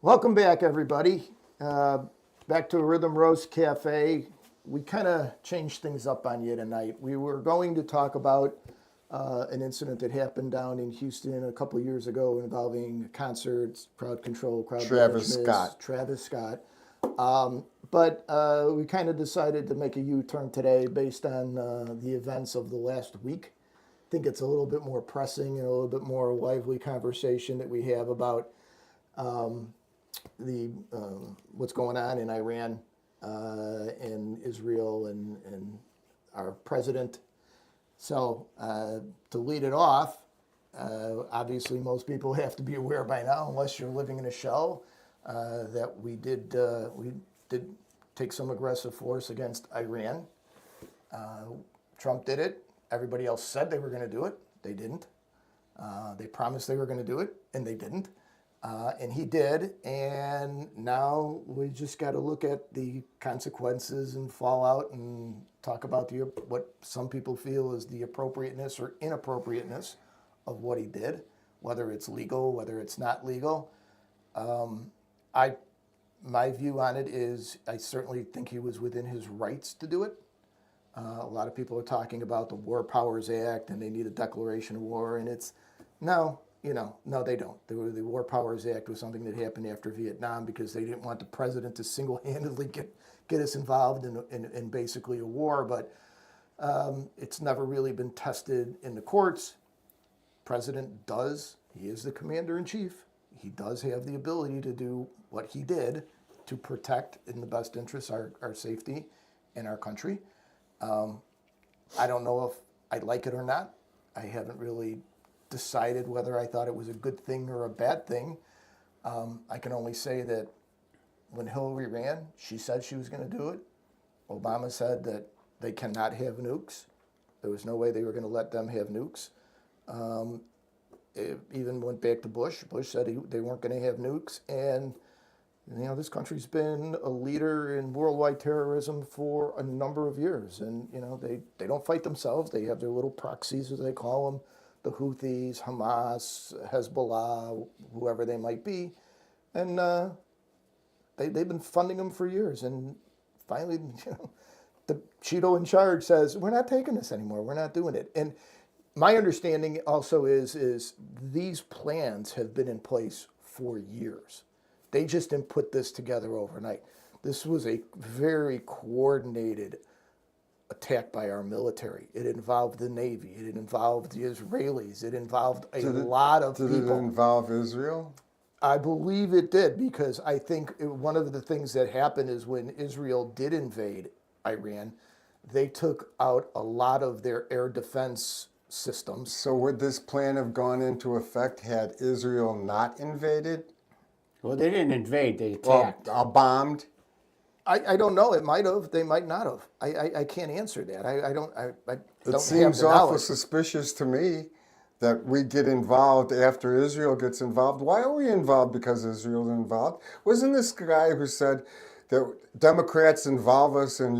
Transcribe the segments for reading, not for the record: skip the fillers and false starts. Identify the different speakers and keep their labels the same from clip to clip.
Speaker 1: Welcome back, everybody. Back to Rhythm Roast Cafe. We kind of changed things up on you tonight. We were going to talk about an incident that happened down in Houston a couple of years ago involving concerts, crowd control, crowd
Speaker 2: Travis
Speaker 1: Scott. But we kind of decided to make a U-turn today based on the events of the last week. I think it's a little bit more pressing and a little bit more lively conversation that we have about what's going on in Iran and Israel and our president. So to lead it off, obviously most people have to be aware by now, unless you're living in a shell, that we did take some aggressive force against Iran. Trump did it. Everybody else said they were going to do it. They didn't. They promised they were going to do it, and they didn't. And he did, and now we just got to look at the consequences and fallout and talk about what some people feel is the appropriateness or inappropriateness of what he did, whether it's legal, whether it's not legal. My view on it is I certainly think he was within his rights to do it. A lot of people are talking about the War Powers Act and they need a declaration of war, and it's no, they don't. The War Powers Act was something that happened after Vietnam because they didn't want the president to single-handedly get us involved in basically a war, but it's never really been tested in the courts. President he is the commander-in-chief. He does have the ability to do what he did to protect, in the best interest, our safety and our country. I don't know if I like it or not. I haven't really decided whether I thought it was a good thing or a bad thing. I can only say that when Hillary ran, she said she was going to do it. Obama said that they cannot have nukes. There was no way they were going to let them have nukes. It even went back to Bush. Bush said they weren't going to have nukes. And, this country's been a leader in worldwide terrorism for a number of years. And, they don't fight themselves. They have their little proxies, as they call them, the Houthis, Hamas, Hezbollah, whoever they might be. And they've been funding them for years. And finally, the Cheeto in charge says, we're not taking this anymore. We're not doing it. And my understanding also is these plans have been in place for years. They just didn't put this together overnight. This was a very coordinated attack by our military. It involved the Navy. It involved the Israelis. It involved lot of people.
Speaker 2: Did it involve Israel?
Speaker 1: I believe it did, because I think one of the things that happened is when Israel did invade Iran, they took out a lot of their air defense systems.
Speaker 2: So would this plan have gone into effect had Israel not invaded?
Speaker 3: Well, they didn't invade, they attacked.
Speaker 2: Bombed?
Speaker 1: I don't know. It might have. They might not have. I can't answer that. I don't
Speaker 2: It seems awful suspicious to me that we get involved after Israel gets involved. Why are we involved because Israel's involved? Wasn't this guy who said that Democrats involve us in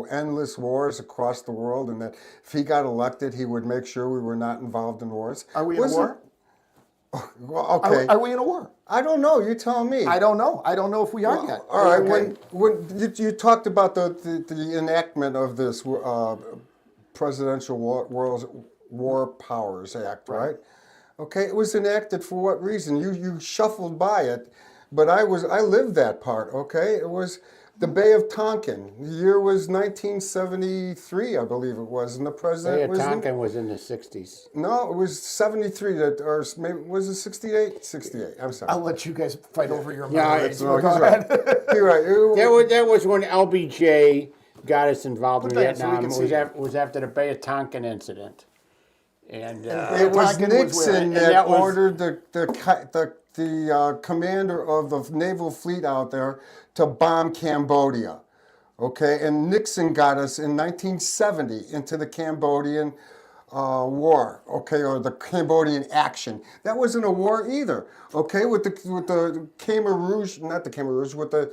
Speaker 2: endless wars across the world, and that if he got elected, he would make sure we were not involved in wars.
Speaker 1: Are we in a war?
Speaker 2: Well, okay.
Speaker 1: Are we in a war?
Speaker 2: I don't know. You tell me.
Speaker 1: I don't know. I don't know if we are yet.
Speaker 2: All right.
Speaker 1: Okay.
Speaker 2: When you talked about the enactment of this Presidential War Powers Act, right? Okay, it was enacted for what reason? You shuffled by it, but I lived that part. Okay, it was the Bay of Tonkin. The year was 1973, I believe it was, and the president
Speaker 3: Bay of
Speaker 2: was
Speaker 3: Tonkin was in the 60s.
Speaker 2: no, it was 73. Or maybe was it 68? 68. I'm sorry.
Speaker 1: I'll let you guys fight over your
Speaker 3: Yeah,
Speaker 1: memories.
Speaker 2: No,
Speaker 1: Go
Speaker 2: he's
Speaker 1: ahead.
Speaker 2: right. You're right.
Speaker 3: That was when LBJ got us involved in
Speaker 1: Put that so we
Speaker 3: Vietnam.
Speaker 1: can see
Speaker 3: It was after the Bay of Tonkin incident. And
Speaker 2: It was
Speaker 1: Tonkin was where?
Speaker 2: Nixon
Speaker 3: And
Speaker 2: that
Speaker 3: that was-
Speaker 2: ordered the commander of the naval fleet out there to bomb Cambodia. Okay, and Nixon got us in 1970 into the Cambodian war. Okay, or the Cambodian action. That wasn't a war either. Okay, with the Khmer Rouge, not the Khmer Rouge, what the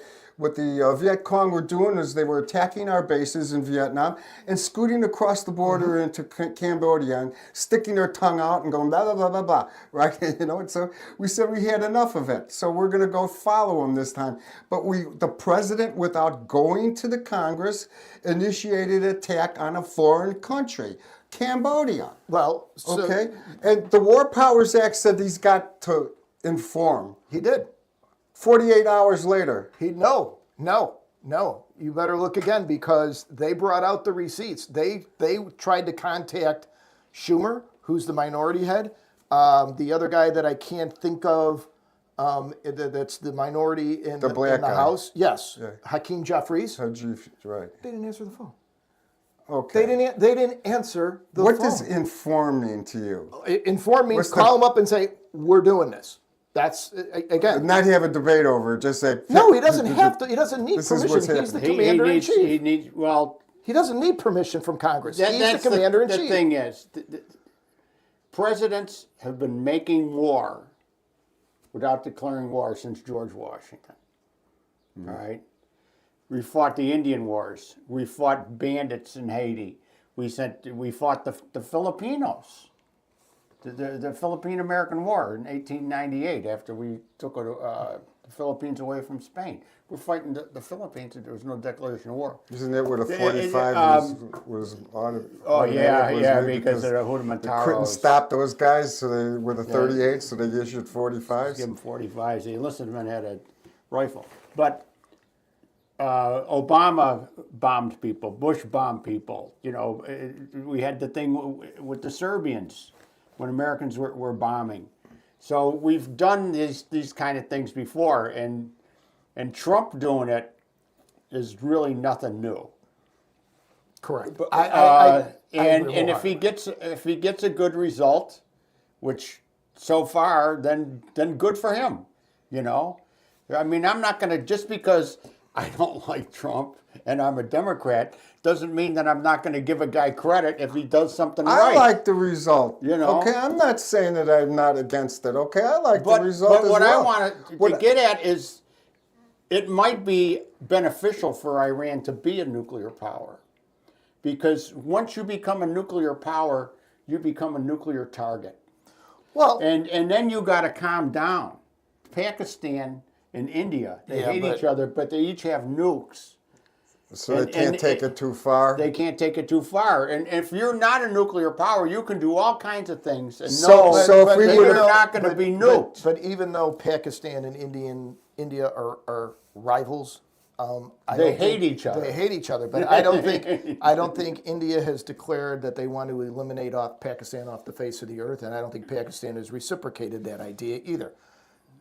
Speaker 2: Viet Cong were doing is they were attacking our bases in Vietnam and scooting across the border into Cambodia and sticking their tongue out and going blah, blah, blah, blah, blah, right? You know, and so we said we had enough of it. So we're going to go follow them this time. But the president, without going to the Congress, initiated an attack on a foreign country, Cambodia.
Speaker 1: Well, so
Speaker 2: Okay? And the War Powers Act said he's got to inform.
Speaker 1: he did.
Speaker 2: 48 hours later,
Speaker 1: No. You better look again because they brought out the receipts. They tried to contact Schumer, who's the minority head. The other guy that I can't think of, that's the minority in
Speaker 2: black
Speaker 1: in the
Speaker 2: guy.
Speaker 1: House. Yes, Hakeem Jeffries.
Speaker 2: right.
Speaker 1: They didn't answer the phone.
Speaker 2: Okay.
Speaker 1: They didn't answer the
Speaker 2: What
Speaker 1: phone.
Speaker 2: does inform mean to you?
Speaker 1: Inform means
Speaker 2: What's the-
Speaker 1: call them up and say we're doing this. That's again.
Speaker 2: Not have a debate over it, just say.
Speaker 1: No, he doesn't have to. He doesn't need
Speaker 2: This is what's
Speaker 1: permission. He's the
Speaker 2: happening.
Speaker 1: commander in chief.
Speaker 3: He needs, well,
Speaker 1: He doesn't need permission from Congress. He's
Speaker 3: that's
Speaker 1: the commander in
Speaker 3: the
Speaker 1: chief.
Speaker 3: thing is, presidents have been making war without declaring war since George Washington. All right? We fought the Indian Wars. We fought bandits in Haiti. We fought the Filipinos. The Philippine-American War in 1898 after we took the Philippines away from Spain. We're fighting the Philippines and there was no declaration of war.
Speaker 2: Isn't that where the 45 was on?
Speaker 3: Oh, yeah,
Speaker 2: made
Speaker 3: because of the
Speaker 2: they couldn't
Speaker 3: Judimentaros.
Speaker 2: stop those guys, so they were the 38, so they issued 45s.
Speaker 3: Give them 45s. The enlisted men had a rifle. But Obama bombed people. Bush bombed people. You know, we had the thing with the Serbians when Americans were bombing. So we've done these kind of things before, and Trump doing it is really nothing new.
Speaker 1: Correct.
Speaker 3: And if he gets a good result, which so far, then good for him. You know, I mean, I'm not going to, just because I don't like Trump and I'm a Democrat doesn't mean that I'm not going to give a guy credit if he does something
Speaker 2: I
Speaker 3: right.
Speaker 2: like the result.
Speaker 3: You know?
Speaker 2: Okay, I'm not saying that I'm not against it. Okay, I like
Speaker 3: But
Speaker 2: the result
Speaker 3: what
Speaker 2: as
Speaker 3: I
Speaker 2: well.
Speaker 3: want to get at is it might be beneficial for Iran to be a nuclear power. Because once you become a nuclear power, you become a nuclear target.
Speaker 1: well,
Speaker 3: And then you got to calm down. Pakistan and India, they hate each other, but they each have nukes.
Speaker 2: So they can't take it too far.
Speaker 3: They can't take it too far. And if you're not a nuclear power, you can do all kinds of things. And
Speaker 2: So if we
Speaker 3: they're
Speaker 2: would've-
Speaker 3: not going to be nuked.
Speaker 1: But even though Pakistan and India are rivals,
Speaker 3: They hate each other.
Speaker 1: They hate each other, but I don't think India has declared that they want to eliminate Pakistan off the face of the earth, and I don't think Pakistan has reciprocated that idea either.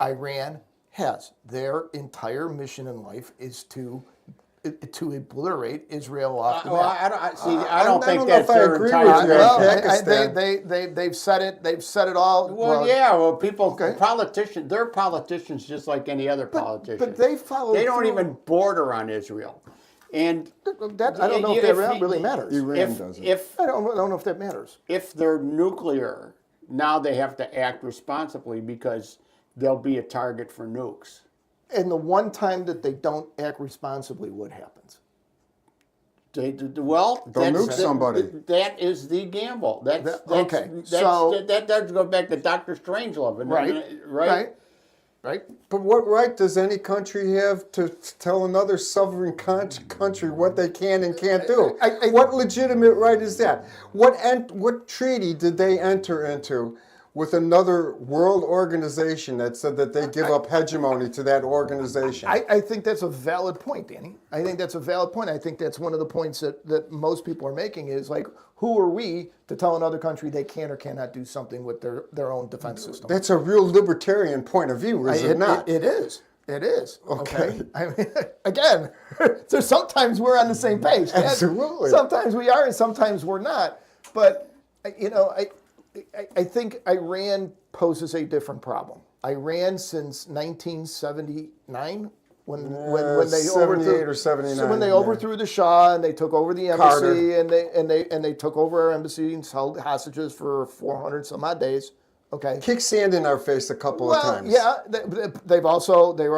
Speaker 1: Iran has. Their entire mission in life is to obliterate Israel off the
Speaker 3: Well,
Speaker 1: map.
Speaker 3: I don't think
Speaker 2: know
Speaker 3: that's
Speaker 2: if I
Speaker 3: their
Speaker 2: agree
Speaker 3: entire
Speaker 2: with you.
Speaker 1: Well,
Speaker 2: Pakistan.
Speaker 1: they've said it. They've said it all.
Speaker 3: Well, politicians, they're politicians just like any other politician.
Speaker 1: but they follow
Speaker 3: They don't
Speaker 1: through.
Speaker 3: even border on Israel. And
Speaker 1: That, I don't know if that really matters.
Speaker 2: Iran doesn't.
Speaker 1: I don't know if that matters.
Speaker 3: if they're nuclear, now they have to act responsibly because they'll be a target for nukes.
Speaker 1: And the one time that they don't act responsibly, what happens?
Speaker 3: Well,
Speaker 2: They'll nuke somebody.
Speaker 3: That is the gamble.
Speaker 1: Okay, so-
Speaker 3: that does go back to Dr. Strangelove, and
Speaker 1: Right.
Speaker 2: But what right does any country have to tell another sovereign country what they can and can't do? What legitimate right is that? What treaty did they enter into with another world organization that said that they give up hegemony to that organization?
Speaker 1: I think that's a valid point, Danny. I think that's a valid point. I think that's one of the points that most people are making is like, who are we to tell another country they can or cannot do something with their own defense system?
Speaker 2: That's a real libertarian point of view, is it not?
Speaker 1: It is. It is. Okay. I mean, again, so sometimes we're on the same page.
Speaker 2: Absolutely.
Speaker 1: Sometimes we are and sometimes we're not. But, I think Iran poses a different problem. Iran since 1979, when they
Speaker 2: 78 or 79,
Speaker 1: so when they
Speaker 2: yeah.
Speaker 1: overthrew the Shah and they took over the
Speaker 2: Carter.
Speaker 1: embassy and they took over our embassy and held hostages for 400 some odd days. Okay.
Speaker 2: Kick sand in our face a couple of times.
Speaker 1: Yeah, they were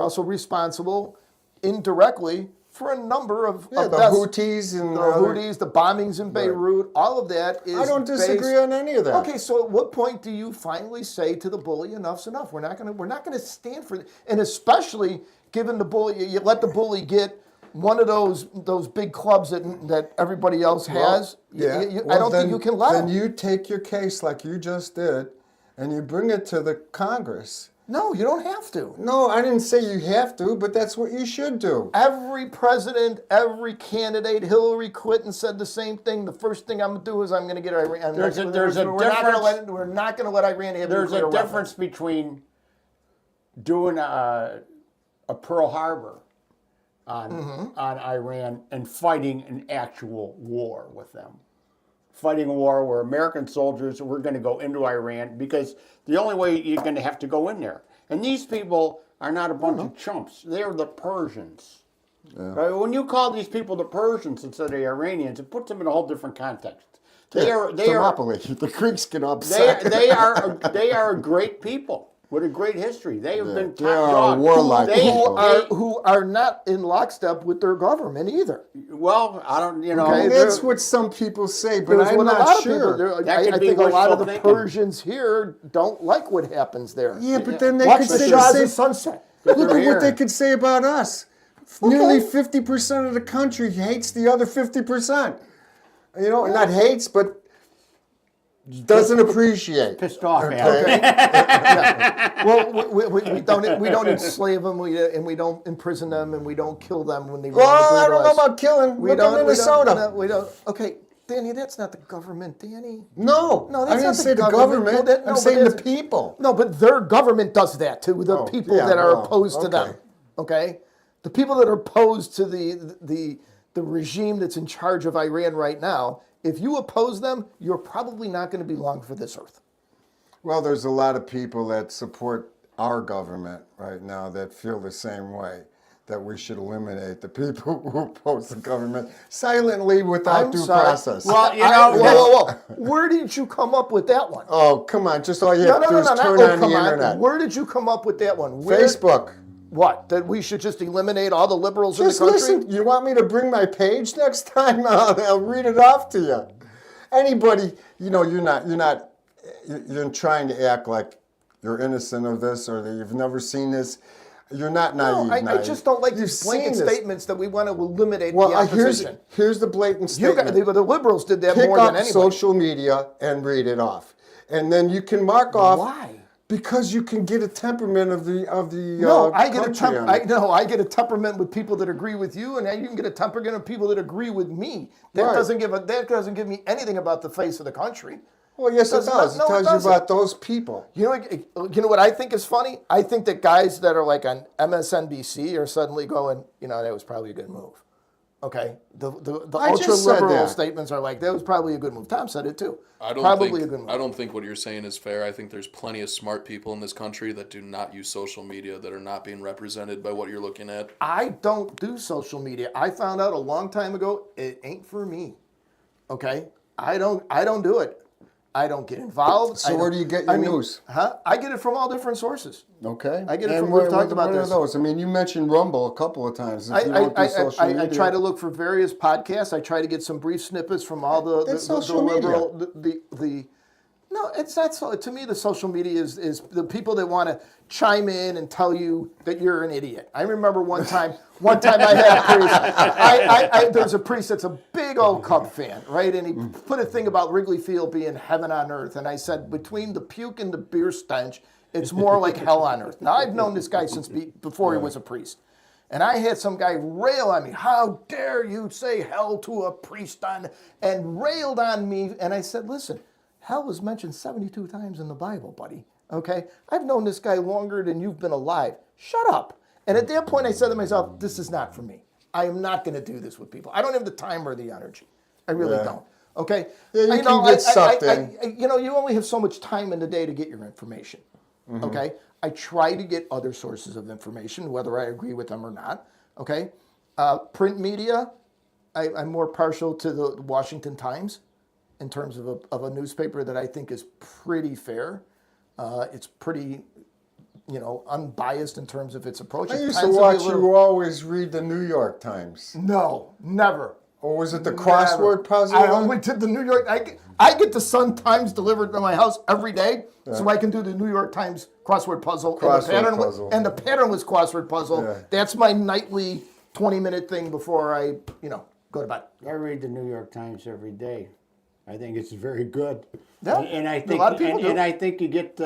Speaker 1: also responsible indirectly for a number of
Speaker 2: Yeah, the
Speaker 1: deaths.
Speaker 2: Houthis and
Speaker 1: The
Speaker 2: other-
Speaker 1: Houthis, the bombings in Beirut, all of that is.
Speaker 2: I don't disagree
Speaker 1: based-
Speaker 2: on any of that.
Speaker 1: Okay, so at what point do you finally say to the bully, "Enough's enough"? We're not gonna stand for it, and especially given the bully, you let the bully get one of those big clubs that everybody else has.
Speaker 2: Yeah.
Speaker 1: I
Speaker 2: Well,
Speaker 1: don't think you can let
Speaker 2: Then
Speaker 1: him.
Speaker 2: you take your case like you just did, and you bring it to the Congress.
Speaker 1: No, you don't have to.
Speaker 2: No, I didn't say you have to, but that's what you should do.
Speaker 1: Every president, every candidate, Hillary Clinton said the same thing. The first thing I'm going to do is I'm going to get Iran.
Speaker 3: There's a
Speaker 1: we're not
Speaker 3: difference-
Speaker 1: going to we're not going to let Iran have
Speaker 3: There's a
Speaker 1: nuclear
Speaker 3: difference between doing a Pearl Harbor on Iran and fighting an actual war with them. Fighting a war where American soldiers were going to go into Iran because the only way you're going to have to go in there. And these people are not a bunch of chumps. They're the Persians. Right? When you call these people the Persians instead of the Iranians, it puts them in a whole different context. They are
Speaker 2: Thermopylae. The Greeks get upset.
Speaker 3: they are a great people with a great history. They have been top
Speaker 2: They are
Speaker 3: dog.
Speaker 2: warlike people.
Speaker 1: who are not in lockstep with their government either.
Speaker 3: Well, I don't,
Speaker 1: Okay,
Speaker 2: That's what some people say, but
Speaker 1: There's
Speaker 2: I'm
Speaker 1: what a lot
Speaker 2: not
Speaker 1: of people
Speaker 2: sure.
Speaker 1: do.
Speaker 3: That
Speaker 1: I
Speaker 3: could be
Speaker 1: think a lot of the
Speaker 3: wishful thinking.
Speaker 1: Persians here don't like what happens there.
Speaker 2: Yeah, but then they
Speaker 1: Watch
Speaker 2: could
Speaker 1: the
Speaker 2: say
Speaker 1: Shahs
Speaker 2: the
Speaker 1: of
Speaker 2: same.
Speaker 1: sunset.
Speaker 2: Look
Speaker 3: They're
Speaker 2: at what they
Speaker 3: here.
Speaker 2: could say about us. Nearly 50% of the country hates the other 50%. Not hates, but doesn't appreciate.
Speaker 3: Pissed off, man.
Speaker 1: Well, we don't enslave them, and we don't imprison them, and we don't kill them when they.
Speaker 2: Well, I
Speaker 1: run
Speaker 2: don't know
Speaker 1: us.
Speaker 2: about killing.
Speaker 1: We
Speaker 2: Look
Speaker 1: don't.
Speaker 2: at Minnesota.
Speaker 1: We don't. Okay, Danny, that's not the government, Danny.
Speaker 2: No,
Speaker 1: No,
Speaker 2: I
Speaker 1: that's
Speaker 2: didn't
Speaker 1: not
Speaker 2: say the
Speaker 1: Well,
Speaker 2: government.
Speaker 1: that- no,
Speaker 2: I'm
Speaker 1: but
Speaker 2: saying the
Speaker 1: that's-
Speaker 2: people.
Speaker 1: No, but their government does that to the
Speaker 2: Oh,
Speaker 1: people
Speaker 2: yeah,
Speaker 1: that are
Speaker 2: well,
Speaker 1: opposed to them.
Speaker 2: okay.
Speaker 1: Okay, the people that are opposed to the regime that's in charge of Iran right now. If you oppose them, you're probably not going to be long for this earth.
Speaker 2: Well, there's a lot of people that support our government right now that feel the same way, that we should eliminate the people who oppose the government silently without
Speaker 1: I'm
Speaker 2: due
Speaker 1: sorry.
Speaker 2: process.
Speaker 3: Well,
Speaker 1: Whoa. Where did you come up with that one?
Speaker 2: Oh, come on. Just all you
Speaker 1: No,
Speaker 2: have
Speaker 1: no,
Speaker 2: to
Speaker 1: no,
Speaker 2: do is
Speaker 1: no,
Speaker 2: turn
Speaker 1: not,
Speaker 2: on
Speaker 1: come
Speaker 2: the
Speaker 1: on.
Speaker 2: internet.
Speaker 1: Where did you come up with that one?
Speaker 2: Facebook.
Speaker 1: What? That we should just eliminate all the liberals
Speaker 2: Just
Speaker 1: in the country?
Speaker 2: listen. You want me to bring my page next time? I'll read it off to you. Anybody, you're trying to act like you're innocent of this or that you've never seen this. You're not naive.
Speaker 1: No, I just don't like these
Speaker 2: You've
Speaker 1: blanket
Speaker 2: seen this.
Speaker 1: statements that we want to eliminate
Speaker 2: Well,
Speaker 1: the opposition.
Speaker 2: here's the blatant
Speaker 1: You
Speaker 2: statement.
Speaker 1: got, the liberals did that
Speaker 2: Pick
Speaker 1: more
Speaker 2: up
Speaker 1: than anybody.
Speaker 2: social media and read it off, and then you can mark off.
Speaker 1: Why?
Speaker 2: Because you can get a temperament of the
Speaker 1: No, I get
Speaker 2: country on it.
Speaker 1: I get a temperament with people that agree with you, and you can get a temperament of people that agree with me. That
Speaker 2: Right.
Speaker 1: doesn't give me anything about the face of the country.
Speaker 2: Well, yes, it
Speaker 1: Does not-
Speaker 2: does.
Speaker 1: no,
Speaker 2: It
Speaker 1: it
Speaker 2: tells you
Speaker 1: doesn't.
Speaker 2: about those people.
Speaker 1: You know what I think is funny? I think that guys that are like on MSNBC are suddenly going, that was probably a good move. Okay, the
Speaker 2: I just
Speaker 1: ultra
Speaker 2: said
Speaker 1: liberal
Speaker 2: that.
Speaker 1: statements are like that was probably a good move. Tom said it too.
Speaker 4: I don't
Speaker 1: probably a good
Speaker 4: think
Speaker 1: move.
Speaker 4: I don't think what you're saying is fair. I think there's plenty of smart people in this country that do not use social media that are not being represented by what you're looking at.
Speaker 1: I don't do social media. I found out a long time ago it ain't for me. Okay, I don't do it. I don't get involved.
Speaker 2: So where do you get your news?
Speaker 1: I get it from all different sources.
Speaker 2: Okay.
Speaker 1: I get it
Speaker 2: And
Speaker 1: from,
Speaker 2: what,
Speaker 1: we've talked about
Speaker 2: what are
Speaker 1: this.
Speaker 2: those? I mean, you mentioned Rumble a couple of times. If you don't do social
Speaker 1: I
Speaker 2: media,
Speaker 1: try to look for various podcasts. I try to get some brief snippets from all the
Speaker 2: That's social media.
Speaker 1: liberal, the no, it's not so. To me, the social media is the people that want to chime in and tell you that you're an idiot. I remember one time I had a priest. There's a priest that's a big old Cub fan, right? And he put a thing about Wrigley Field being heaven on earth. And I said, between the puke and the beer stench, it's more like hell on earth. Now, I've known this guy since before he was a priest. And I had some guy rail on me. How dare you say hell to a priest and railed on me. And I said, listen, hell was mentioned 72 times in the Bible, buddy. Okay? I've known this guy longer than you've been alive. Shut up. And at that point, I said to myself, this is not for me. I am not going to do this with people. I don't have the time or the energy. I really don't. Okay?
Speaker 2: Yeah, you can get sucked in.
Speaker 1: You only have so much time in the day to get your information. Okay? I try to get other sources of information, whether I agree with them or not. Okay? Print media, I'm more partial to the Washington Times in terms of a newspaper that I think is pretty fair. It's pretty, unbiased in terms of its approach.
Speaker 2: I
Speaker 1: It
Speaker 2: used to
Speaker 1: tends
Speaker 2: watch
Speaker 1: be a little-
Speaker 2: you always read the New York Times.
Speaker 1: No, never.
Speaker 2: Or was it the
Speaker 1: Never.
Speaker 2: crossword puzzle?
Speaker 1: I only did the New York. I get the Sun Times delivered to my house every day, so I can do the New York Times crossword puzzle.
Speaker 2: Crossword puzzle.
Speaker 1: And the pattern was crossword puzzle.
Speaker 2: Yeah.
Speaker 1: That's my nightly 20-minute thing before I, go to bed.
Speaker 3: I read the New York Times every day. I think it's very good.
Speaker 1: Yeah,
Speaker 3: and I
Speaker 1: a
Speaker 3: think
Speaker 1: lot of people do.
Speaker 3: and I think you get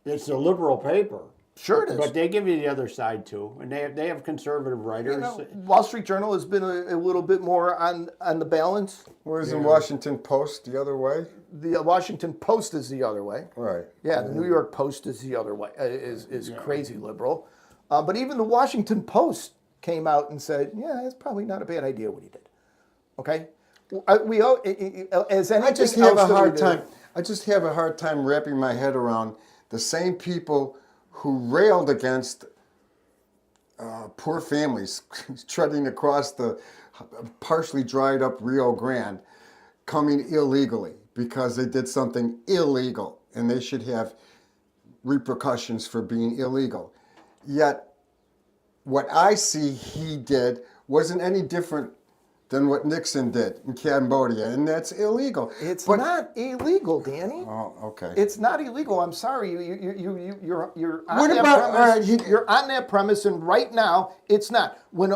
Speaker 3: it's a liberal paper.
Speaker 1: Sure it is.
Speaker 3: But they give you the other side too, and they have conservative writers.
Speaker 1: Wall Street Journal has been a little bit more on the balance.
Speaker 2: Whereas the Washington Post the other way?
Speaker 1: The Washington Post is the other way.
Speaker 2: Right.
Speaker 1: Yeah, the New York Post is the other way. Is crazy liberal, but even the Washington Post came out and said, "Yeah, it's probably not a bad idea what he did." Okay, as anything
Speaker 2: I just have
Speaker 1: else
Speaker 2: a
Speaker 1: that we
Speaker 2: hard
Speaker 1: do-
Speaker 2: time. I just have a hard time wrapping my head around the same people who railed against poor families treading across the partially dried up Rio Grande coming illegally because they did something illegal and they should have repercussions for being illegal. Yet what I see he did wasn't any different than what Nixon did in Cambodia, and that's illegal.
Speaker 1: It's
Speaker 2: But-
Speaker 1: not illegal, Danny.
Speaker 2: Oh, okay.
Speaker 1: It's not illegal. I'm sorry. You're on
Speaker 2: What
Speaker 1: that
Speaker 2: about-
Speaker 1: premise.
Speaker 2: all right,
Speaker 1: You're on that premise, and right now it's not. When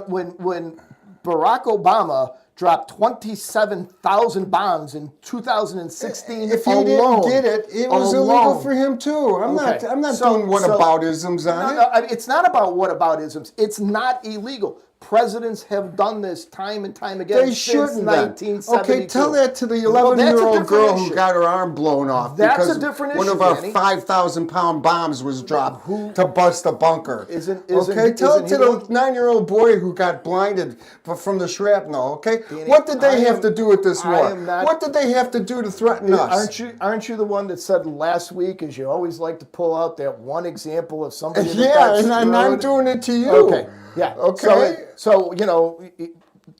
Speaker 1: Barack Obama dropped 27,000 bombs in 2016
Speaker 2: If he
Speaker 1: alone,
Speaker 2: didn't get it, it was illegal
Speaker 1: alone.
Speaker 2: for him too. I'm
Speaker 1: Okay.
Speaker 2: not
Speaker 1: So-
Speaker 2: doing whataboutisms on it.
Speaker 1: No, it's not about whataboutisms. It's not illegal. Presidents have done this time and time again
Speaker 2: They
Speaker 1: since
Speaker 2: shouldn't.
Speaker 1: 1972.
Speaker 2: Okay, tell that to the
Speaker 1: Well, that's a
Speaker 2: 11-year-old
Speaker 1: different
Speaker 2: girl who
Speaker 1: issue.
Speaker 2: got her arm blown off
Speaker 1: That's
Speaker 2: because
Speaker 1: a different
Speaker 2: one
Speaker 1: issue,
Speaker 2: of our
Speaker 1: Danny.
Speaker 2: 5,000-pound bombs was dropped to bust a bunker.
Speaker 1: Isn't
Speaker 2: okay, tell it
Speaker 1: he
Speaker 2: to
Speaker 1: the
Speaker 2: the
Speaker 1: one-
Speaker 2: 9-year-old boy who got blinded from the shrapnel. Okay,
Speaker 1: Danny,
Speaker 2: what did they
Speaker 1: I
Speaker 2: have
Speaker 1: am-
Speaker 2: to do with this
Speaker 1: I
Speaker 2: war?
Speaker 1: am not-
Speaker 2: What did they have to do to threaten us?
Speaker 1: Aren't you the one that said last week, as you always like to pull out that one example of somebody that
Speaker 2: Yeah,
Speaker 1: got
Speaker 2: and I'm
Speaker 1: screwed?
Speaker 2: doing it to you.
Speaker 1: Okay, yeah.
Speaker 2: Okay.
Speaker 1: So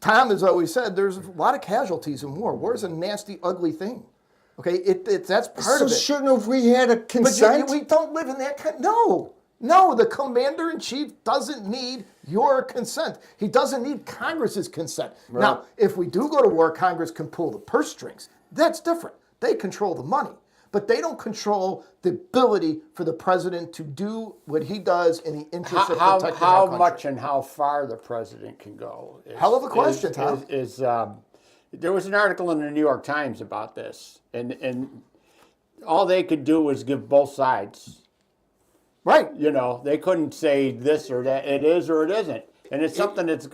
Speaker 1: Tom has always said there's a lot of casualties in war. War is a nasty, ugly thing. Okay, that's part
Speaker 2: So
Speaker 1: of it.
Speaker 2: shouldn't have we had a
Speaker 1: But
Speaker 2: consent?
Speaker 1: we don't live in that kind. No, the commander in chief doesn't need your consent. He doesn't need Congress's consent. Now, if we do go to war, Congress can pull the purse strings. That's different. They control the money, but they don't control the ability for the president to do what he does in the interest of protecting our
Speaker 3: How
Speaker 1: country.
Speaker 3: much and how far the president can go?
Speaker 1: Hell of a question, Tom.
Speaker 3: There was an article in the New York Times about this, and all they could do was give both sides.
Speaker 1: Right.
Speaker 3: They couldn't say this or that. It is or it isn't, and it's something that's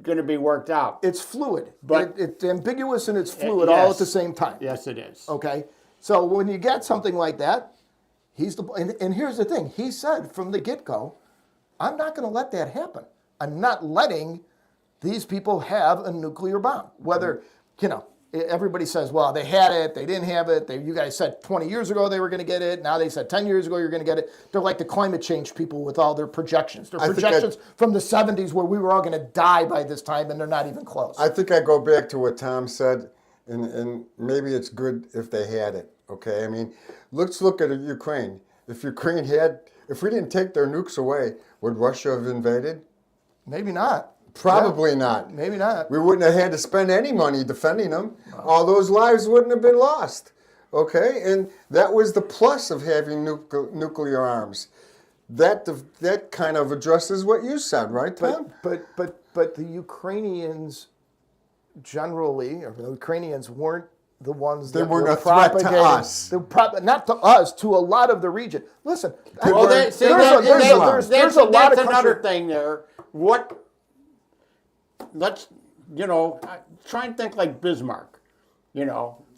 Speaker 3: going to be worked out.
Speaker 1: It's fluid,
Speaker 3: But-
Speaker 1: it's ambiguous and it's fluid all
Speaker 3: yes.
Speaker 1: at the same time.
Speaker 3: Yes, it is.
Speaker 1: Okay, so when you get something like that, and here's the thing. He said from the get-go, I'm not going to let that happen. I'm not letting these people have a nuclear bomb. Whether, everybody says, well, they had it, they didn't have it. You guys said 20 years ago they were going to get it. Now they said 10 years ago you're going to get it. They're like the climate change people with all their projections. Their
Speaker 2: I think
Speaker 1: projections from the 70s where we were all going to die by this time, and they're not even close.
Speaker 2: I think I go back to what Tom said. and maybe it's good if they had it. Okay, I mean, let's look at Ukraine. If we didn't take their nukes away, would Russia have invaded?
Speaker 1: Maybe not.
Speaker 2: Probably
Speaker 1: Yeah,
Speaker 2: not.
Speaker 1: Maybe not.
Speaker 2: We wouldn't have had to spend any money defending them. All those lives wouldn't have been lost. Okay, and that was the plus of having nuclear arms. That kind of addresses what you said, right, Tom?
Speaker 1: But the Ukrainians generally, or the Ukrainians weren't the ones that
Speaker 2: weren't
Speaker 1: were
Speaker 2: a threat to
Speaker 1: propagating.
Speaker 2: us.
Speaker 1: Not to us, to a lot of the region. Listen,
Speaker 3: Well,
Speaker 1: there's
Speaker 3: see,
Speaker 1: a lot of
Speaker 3: that's another
Speaker 1: countries.
Speaker 3: thing there. Let's, try and think like Bismarck.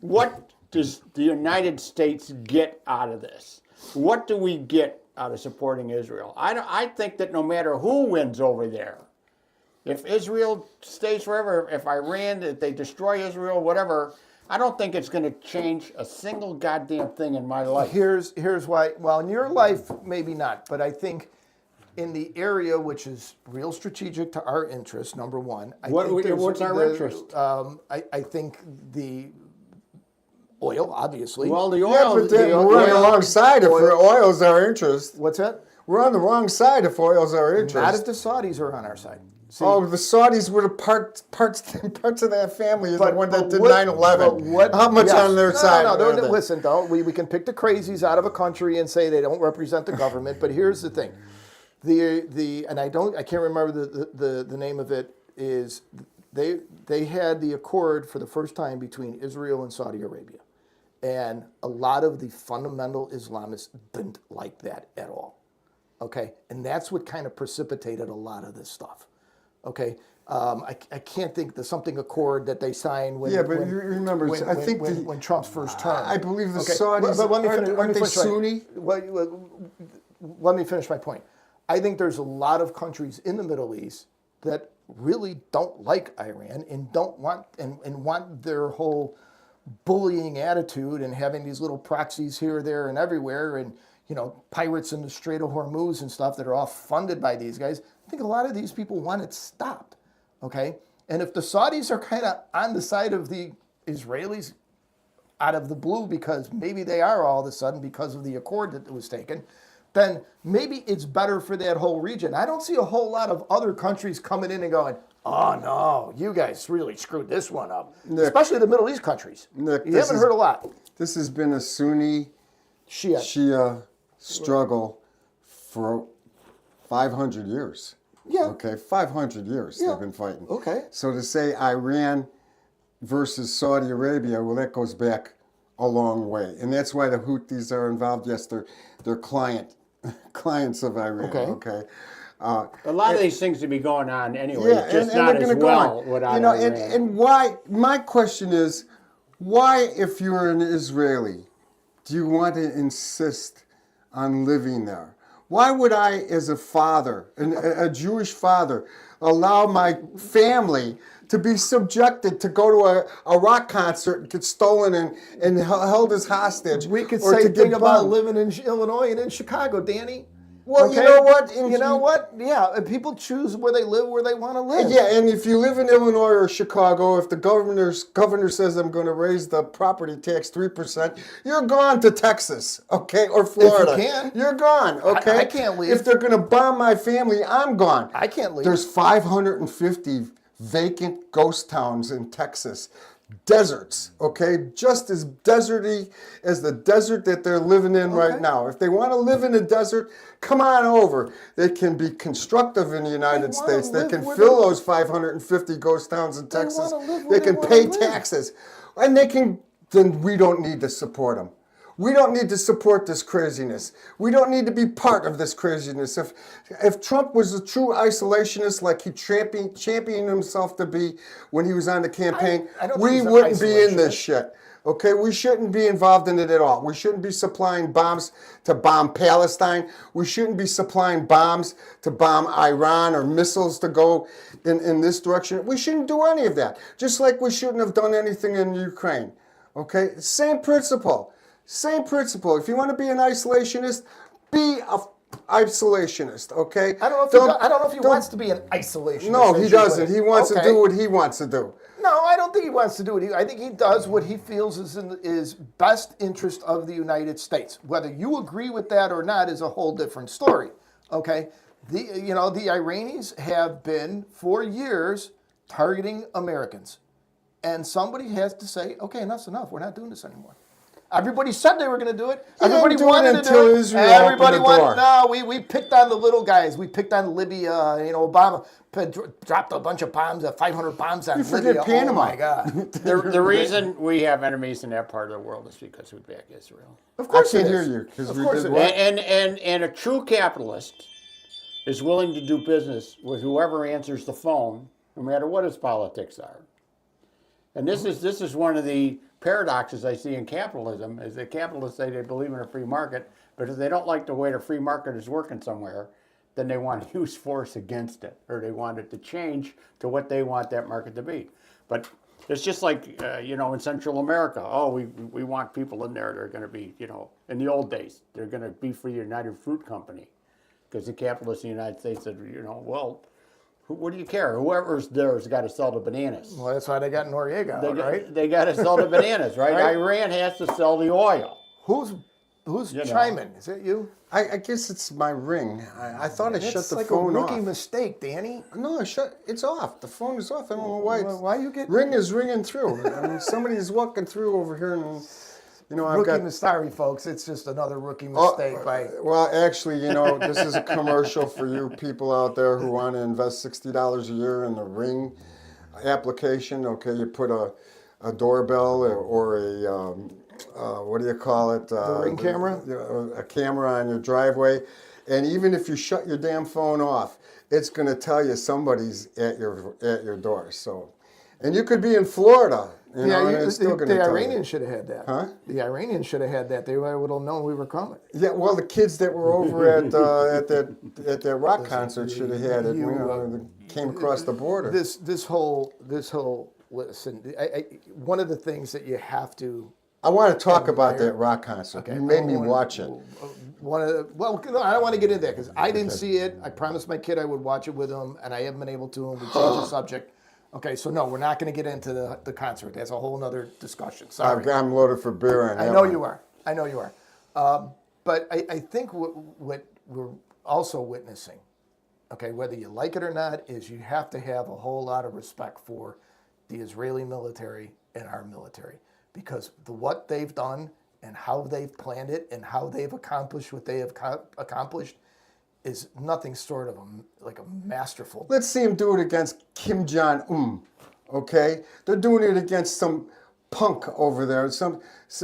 Speaker 3: What does the United States get out of this? What do we get out of supporting Israel? I think that no matter who wins over there, if Israel stays forever, if Iran, if they destroy Israel, whatever, I don't think it's going to change a single goddamn thing in my life.
Speaker 1: Here's why. Well, in your life, maybe not, but I think in the area which is real strategic to our interest, number one.
Speaker 3: What's our interest?
Speaker 1: I think the oil, obviously.
Speaker 3: Well, the oil.
Speaker 2: Yeah, but then we're on the wrong side if oil's our interest.
Speaker 1: What's that?
Speaker 2: We're on the wrong side if oil's our interest.
Speaker 1: Not if the Saudis are on our side. See,
Speaker 2: Oh, the Saudis were the parts of that family,
Speaker 1: but-
Speaker 2: the one that
Speaker 1: but
Speaker 2: did
Speaker 1: what-
Speaker 2: 9/11.
Speaker 1: but what-
Speaker 2: How much
Speaker 1: yes.
Speaker 2: on their side?
Speaker 1: No,
Speaker 2: are they?
Speaker 1: listen, though, we can pick the crazies out of a country and say they don't represent the government. But here's the thing, and I can't remember the name of it. Is they had the accord for the first time between Israel and Saudi Arabia, and a lot of the fundamental Islamists didn't like that at all. Okay, and that's what kind of precipitated a lot of this stuff. Okay, I can't think the something accord that they signed when.
Speaker 2: Yeah, but
Speaker 1: when,
Speaker 2: you remember,
Speaker 1: when,
Speaker 2: I
Speaker 1: when,
Speaker 2: think
Speaker 1: when, when Trump's first term.
Speaker 2: I believe the
Speaker 1: Okay,
Speaker 2: Saudis
Speaker 1: but let me finish,
Speaker 2: aren't they
Speaker 1: right.
Speaker 2: Sunni?
Speaker 1: Let me finish my point. I think there's a lot of countries in the Middle East that really don't like Iran and don't want and want their whole bullying attitude and having these little proxies here, there, and everywhere, and pirates in the Strait of Hormuz and stuff that are all funded by these guys. I think a lot of these people want it stopped. Okay, and if the Saudis are kind of on the side of the Israelis out of the blue because maybe they are all of a sudden because of the accord that was taken, then maybe it's better for that whole region. I don't see a whole lot of other countries coming in and going, oh no, you guys really screwed this one up.
Speaker 2: Nick,
Speaker 1: especially the Middle East countries.
Speaker 2: Nick,
Speaker 1: You haven't heard a lot.
Speaker 2: This has been a Sunni
Speaker 1: Shia.
Speaker 2: struggle for 500 years.
Speaker 1: Yeah.
Speaker 2: Okay, 500 years
Speaker 1: Yeah.
Speaker 2: they've been fighting.
Speaker 1: Okay.
Speaker 2: So to say Iran versus Saudi Arabia, well, that goes back a long way, and that's why the Houthis are involved. Yes, they're clients of Iran.
Speaker 1: Okay.
Speaker 2: Okay.
Speaker 3: A lot of these things to be going on anyway,
Speaker 2: Yeah,
Speaker 3: just
Speaker 2: and
Speaker 3: not
Speaker 2: they're
Speaker 3: as
Speaker 2: going to go
Speaker 3: well
Speaker 2: on.
Speaker 3: without
Speaker 2: You know,
Speaker 3: Iran.
Speaker 2: and why? My question is, why, if you're an Israeli, do you want to insist on living there? Why would I, as a father, a Jewish father, allow my family to be subjected to go to a rock concert and get stolen and held as hostage?
Speaker 1: We could
Speaker 2: or
Speaker 1: say
Speaker 2: to
Speaker 1: the thing
Speaker 2: get
Speaker 1: about
Speaker 2: bombed?
Speaker 1: living in Illinois and in Chicago, Danny.
Speaker 2: Well, you know what?
Speaker 1: You know what? Yeah, people choose where they live, where they want to live.
Speaker 2: Yeah, and if you live in Illinois or Chicago, if the governor says I'm going to raise the property tax 3%, you're gone to Texas, okay, or Florida.
Speaker 1: can.
Speaker 2: You're gone, okay.
Speaker 1: I can't leave.
Speaker 2: If they're going to bomb my family, I'm gone.
Speaker 1: I can't leave.
Speaker 2: There's 550 vacant ghost towns in Texas. Deserts, okay, just as deserty as the desert that they're living in right now. If they want to live in a desert, come on over. They can be constructive in the United
Speaker 1: wanna
Speaker 2: States. They
Speaker 1: live
Speaker 2: can
Speaker 1: where
Speaker 2: fill
Speaker 1: they-
Speaker 2: those 550 ghost towns in Texas.
Speaker 1: wanna live
Speaker 2: They
Speaker 1: where they
Speaker 2: can
Speaker 1: wanna
Speaker 2: pay
Speaker 1: live.
Speaker 2: taxes, and they can. Then we don't need to support them. We don't need to support this craziness. We don't need to be part of this craziness. If Trump was a true isolationist like he championed himself to be when he was on the campaign,
Speaker 1: I don't think
Speaker 2: we
Speaker 1: he's an
Speaker 2: wouldn't be in this
Speaker 1: isolationist.
Speaker 2: shit. Okay, we shouldn't be involved in it at all. We shouldn't be supplying bombs to bomb Palestine. We shouldn't be supplying bombs to bomb Iran or missiles to go in this direction. We shouldn't do any of that. Just like we shouldn't have done anything in Ukraine. Okay, same principle. Same principle. If you want to be an isolationist, be a isolationist. Okay.
Speaker 1: I don't know if he wants to be an isolationist.
Speaker 2: No, he
Speaker 1: as you put
Speaker 2: doesn't.
Speaker 1: it.
Speaker 2: He wants to
Speaker 1: Okay.
Speaker 2: do what he wants to do.
Speaker 1: No, I don't think he wants to do it. I think he does what he feels is best interest of the United States. Whether you agree with that or not is a whole different story. Okay, the Iranians have been for years targeting Americans, and somebody has to say, okay, enough's enough. We're not doing this anymore. Everybody said they were going to do it.
Speaker 2: They
Speaker 1: Everybody
Speaker 2: didn't do it
Speaker 1: wanted to
Speaker 2: until
Speaker 1: do it.
Speaker 2: Israel
Speaker 1: Everybody
Speaker 2: opened the door.
Speaker 1: wanted. No, we picked on the little guys. We picked on Libya. Obama dropped a bunch of bombs, 500 bombs on
Speaker 2: You forget
Speaker 1: Libya.
Speaker 2: Panama.
Speaker 1: Oh my God!
Speaker 3: The reason we have enemies in that part of the world is because we back Israel.
Speaker 1: Of
Speaker 2: I
Speaker 1: course
Speaker 2: can't
Speaker 1: it
Speaker 2: hear
Speaker 1: is.
Speaker 2: you because
Speaker 1: Of
Speaker 2: we
Speaker 1: course
Speaker 2: did
Speaker 1: it
Speaker 2: what?
Speaker 1: is.
Speaker 3: And a true capitalist is willing to do business with whoever answers the phone, no matter what his politics are. And this is one of the paradoxes I see in capitalism, is that capitalists say they believe in a free market, but if they don't like the way the free market is working somewhere, then they want to use force against it, or they want it to change to what they want that market to be. But it's just like, in Central America. Oh, we want people in there that are going to be, in the old days, they're going to be for the United Fruit Company. Because the capitalists in the United States said, well, what do you care? Whoever's there has got to sell the bananas.
Speaker 1: Well, that's why they got Noriega, right?
Speaker 3: They got to sell the bananas, right?
Speaker 1: Right.
Speaker 3: Iran has to sell the oil.
Speaker 1: Who's chiming? Is it you?
Speaker 2: I guess it's my ring. I thought I shut
Speaker 1: It's
Speaker 2: the
Speaker 1: like
Speaker 2: phone
Speaker 1: a rookie
Speaker 2: off.
Speaker 1: mistake, Danny.
Speaker 2: No, it's off. The phone is off. I don't know why.
Speaker 1: Why you get
Speaker 2: Ring is ringing through. I mean, somebody's walking through over here, and I've
Speaker 1: rookie
Speaker 2: got.
Speaker 1: mistake? Sorry, folks. It's just another rookie
Speaker 2: Oh,
Speaker 1: mistake by.
Speaker 2: well, actually, this is a commercial for you people out there who want to invest $60 a year in the Ring application. Okay, you put a doorbell or a what do you call it?
Speaker 1: Ring camera?
Speaker 2: A camera on your driveway, and even if you shut your damn phone off, it's going to tell you somebody's at your door. So, and you could be in Florida. And it's still going to
Speaker 1: the
Speaker 2: tell you.
Speaker 1: Iranians should have had that.
Speaker 2: Huh?
Speaker 1: The Iranians should have had that. They would have known we were coming.
Speaker 2: Yeah, well, the kids that were over at that rock concert should have had it. They came across the border.
Speaker 1: This whole listen. One of the things that you have to.
Speaker 2: I want to talk about that rock concert. You made me watch it.
Speaker 1: I don't want to get into that because I didn't see it. I promised my kid I would watch it with him, and I haven't been able to. And we changed the subject. Okay, so no, we're not going to get into the concert. That's a whole other discussion. Sorry.
Speaker 2: I'm loaded for beer.
Speaker 1: I know you are. I know you are. But I think what we're also witnessing, okay, whether you like it or not, is you have to have a whole lot of respect for the Israeli military and our military. Because what they've done and how they've planned it and how they've accomplished what they have accomplished is nothing short of a masterful.
Speaker 2: Let's see him do it against Kim Jong-un, okay? They're doing it against some punk over there. So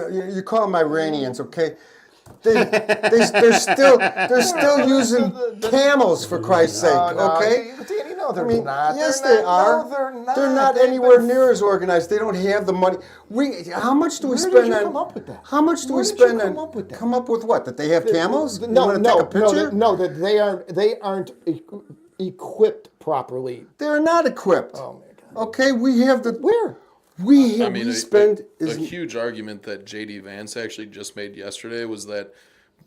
Speaker 2: you call them Iranians, okay? They're still using camels, for Christ's sake, okay?
Speaker 1: Danny, no, they're
Speaker 2: I mean,
Speaker 1: not.
Speaker 2: yes,
Speaker 1: They're
Speaker 2: they
Speaker 1: not.
Speaker 2: are.
Speaker 1: No, they're not.
Speaker 2: They're not
Speaker 1: They've
Speaker 2: anywhere
Speaker 1: been-
Speaker 2: near as organized. They don't have the money. How much do we
Speaker 1: Where did
Speaker 2: spend
Speaker 1: you
Speaker 2: on?
Speaker 1: come up with that?
Speaker 2: How much do
Speaker 1: Where
Speaker 2: we
Speaker 1: did you
Speaker 2: spend
Speaker 1: come
Speaker 2: on?
Speaker 1: up with that?
Speaker 2: Come up with what? That they have camels? You
Speaker 1: No,
Speaker 2: wanna
Speaker 1: no,
Speaker 2: take a picture?
Speaker 1: no, that they aren't equipped properly.
Speaker 2: They're not equipped.
Speaker 1: Oh my God.
Speaker 2: Okay, we have the
Speaker 1: Where?
Speaker 2: we
Speaker 4: I mean,
Speaker 2: we spend
Speaker 4: a huge argument that J.D. Vance actually just made yesterday was that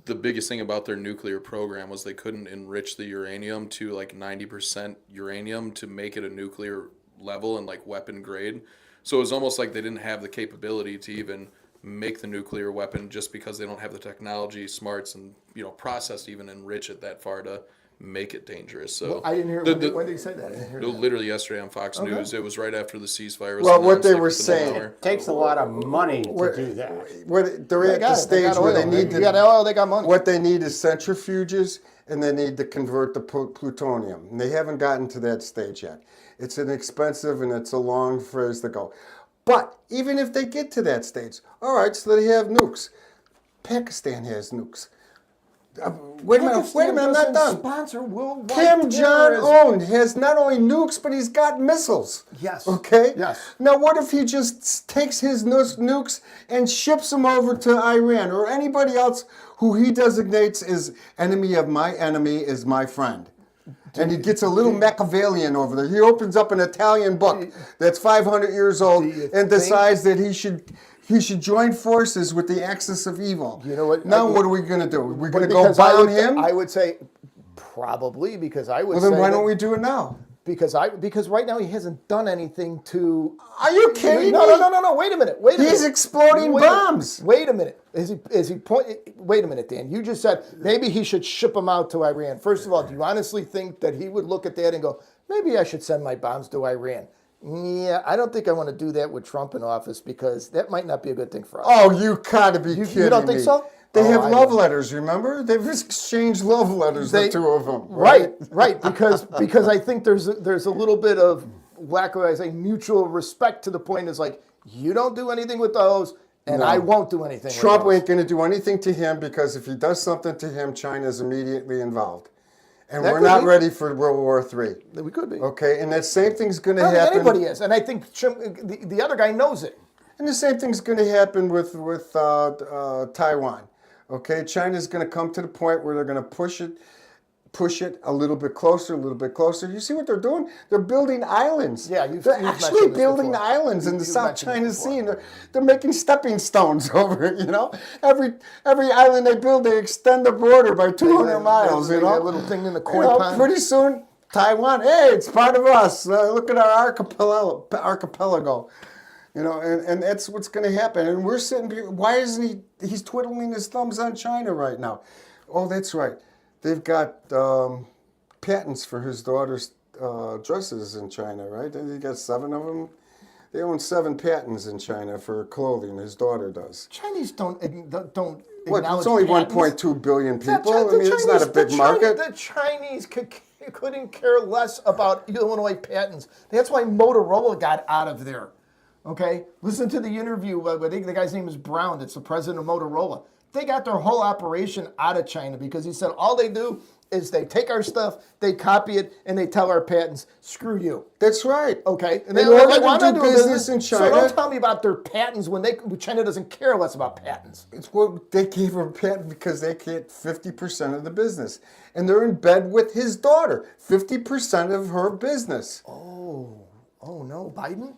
Speaker 4: the biggest thing about their nuclear program was they couldn't enrich the uranium to like 90% uranium to make it a nuclear level and like weapon grade. So it was almost like they didn't have the capability to even make the nuclear weapon just because they don't have the technology, smarts, and process to even enrich it that far to make it dangerous. So
Speaker 1: I didn't hear. When did he say that? I didn't hear that.
Speaker 4: literally yesterday on Fox News, it was right after the ceasefire was
Speaker 2: Well, what
Speaker 4: announced,
Speaker 2: they
Speaker 4: like,
Speaker 2: were
Speaker 4: within an
Speaker 2: saying-
Speaker 4: hour.
Speaker 3: It takes a lot of money to do that.
Speaker 2: they're at the stage where they need
Speaker 1: You got oil, they got money.
Speaker 2: what they need is centrifuges, and they need to convert the plutonium. And they haven't gotten to that stage yet. It's an expensive and it's a long phrase to go. But even if they get to that stage, all right, so they have nukes. Pakistan has nukes. Wait a minute, I'm not done.
Speaker 1: Sponsor worldwide
Speaker 2: Kim
Speaker 1: terrorism.
Speaker 2: Jong-un has not only nukes, but he's got missiles.
Speaker 1: Yes.
Speaker 2: Okay?
Speaker 1: Yes.
Speaker 2: Now, what if he just takes his nukes and ships them over to Iran or anybody else who he designates as enemy of my enemy is my friend? And he gets a little Machiavellian over there. He opens up an Italian book that's 500 years old and decides that he should join forces with the axis of evil.
Speaker 1: You know what?
Speaker 2: Now what are we going to do? We're going to go
Speaker 1: Because
Speaker 2: bomb him?
Speaker 1: I would say probably because I would
Speaker 2: Well,
Speaker 1: say
Speaker 2: then why
Speaker 1: that-
Speaker 2: don't we do it now?
Speaker 1: because right now he hasn't done anything to.
Speaker 2: Are you kidding
Speaker 1: No,
Speaker 2: me?
Speaker 1: no. Wait a minute. Wait a minute.
Speaker 2: He's exploding bombs.
Speaker 1: Wait a minute. Wait a minute, Dan. You just said maybe he should ship them out to Iran. First of all, do you honestly think that he would look at that and go, maybe I should send my bombs to Iran? Yeah, I don't think I want to do that with Trump in office because that might not be a good thing for us.
Speaker 2: Oh, you gotta be kidding me.
Speaker 1: You don't think so?
Speaker 2: They
Speaker 1: Oh,
Speaker 2: have
Speaker 1: I
Speaker 2: love
Speaker 1: don't.
Speaker 2: letters, remember? They've exchanged love letters, the two of them.
Speaker 1: Right. Because I think there's a little bit of lack of, I say, mutual respect to the point is like, you don't do anything with those, and
Speaker 2: No.
Speaker 1: I won't do anything
Speaker 2: Trump
Speaker 1: with
Speaker 2: ain't going to do anything to him because if he does something to him, China's immediately involved. And
Speaker 1: That
Speaker 2: we're
Speaker 1: could
Speaker 2: not
Speaker 1: be.
Speaker 2: ready for World War III.
Speaker 1: those. We could be.
Speaker 2: Okay, and that same thing's going to
Speaker 1: I don't think
Speaker 2: happen.
Speaker 1: anybody is, and I think the other guy knows it.
Speaker 2: And the same thing's going to happen with Taiwan. Okay, China's going to come to the point where they're going to push it a little bit closer, a little bit closer. You see what they're doing? They're building islands.
Speaker 1: Yeah,
Speaker 2: they're
Speaker 1: you've
Speaker 2: actually
Speaker 1: mentioned this
Speaker 2: building
Speaker 1: before.
Speaker 2: islands in the
Speaker 1: You've
Speaker 2: South
Speaker 1: mentioned
Speaker 2: China
Speaker 1: this
Speaker 2: Sea.
Speaker 1: before.
Speaker 2: And they're making stepping stones over it. You know, every island they build, they extend the border by 200 miles.
Speaker 1: They
Speaker 2: You
Speaker 1: got
Speaker 2: know,
Speaker 1: a little thing in the koi
Speaker 2: You know,
Speaker 1: pond.
Speaker 2: pretty soon, Taiwan. Hey, it's part of us. Look at our archipelago. You know, and that's what's going to happen. And we're sitting here. Why isn't he's twiddling his thumbs on China right now? Oh, that's right. They've got patents for his daughter's dresses in China, right? He got 7 of them. They own 7 patents in China for clothing. His daughter does.
Speaker 1: Chinese don't
Speaker 2: What?
Speaker 1: acknowledge
Speaker 2: It's only
Speaker 1: patents.
Speaker 2: 1.2 billion
Speaker 1: The
Speaker 2: people.
Speaker 1: Chi-
Speaker 2: I
Speaker 1: the
Speaker 2: mean, it's not a
Speaker 1: Chinese-
Speaker 2: big market.
Speaker 1: The Chinese couldn't care less about Illinois patents. That's why Motorola got out of there. Okay? Listen to the interview. I think the guy's name is Brown. It's the president of Motorola. They got their whole operation out of China because he said all they do is they take our stuff, they copy it, and they tell our patents, screw you.
Speaker 2: That's right.
Speaker 1: Okay?
Speaker 2: In order to do business in
Speaker 1: So
Speaker 2: China,
Speaker 1: don't tell me about their patents when China doesn't care less about patents.
Speaker 2: it's what they gave her a patent because they get 50% of the business. And they're in bed with his daughter. 50% of her business.
Speaker 1: Oh no, Biden?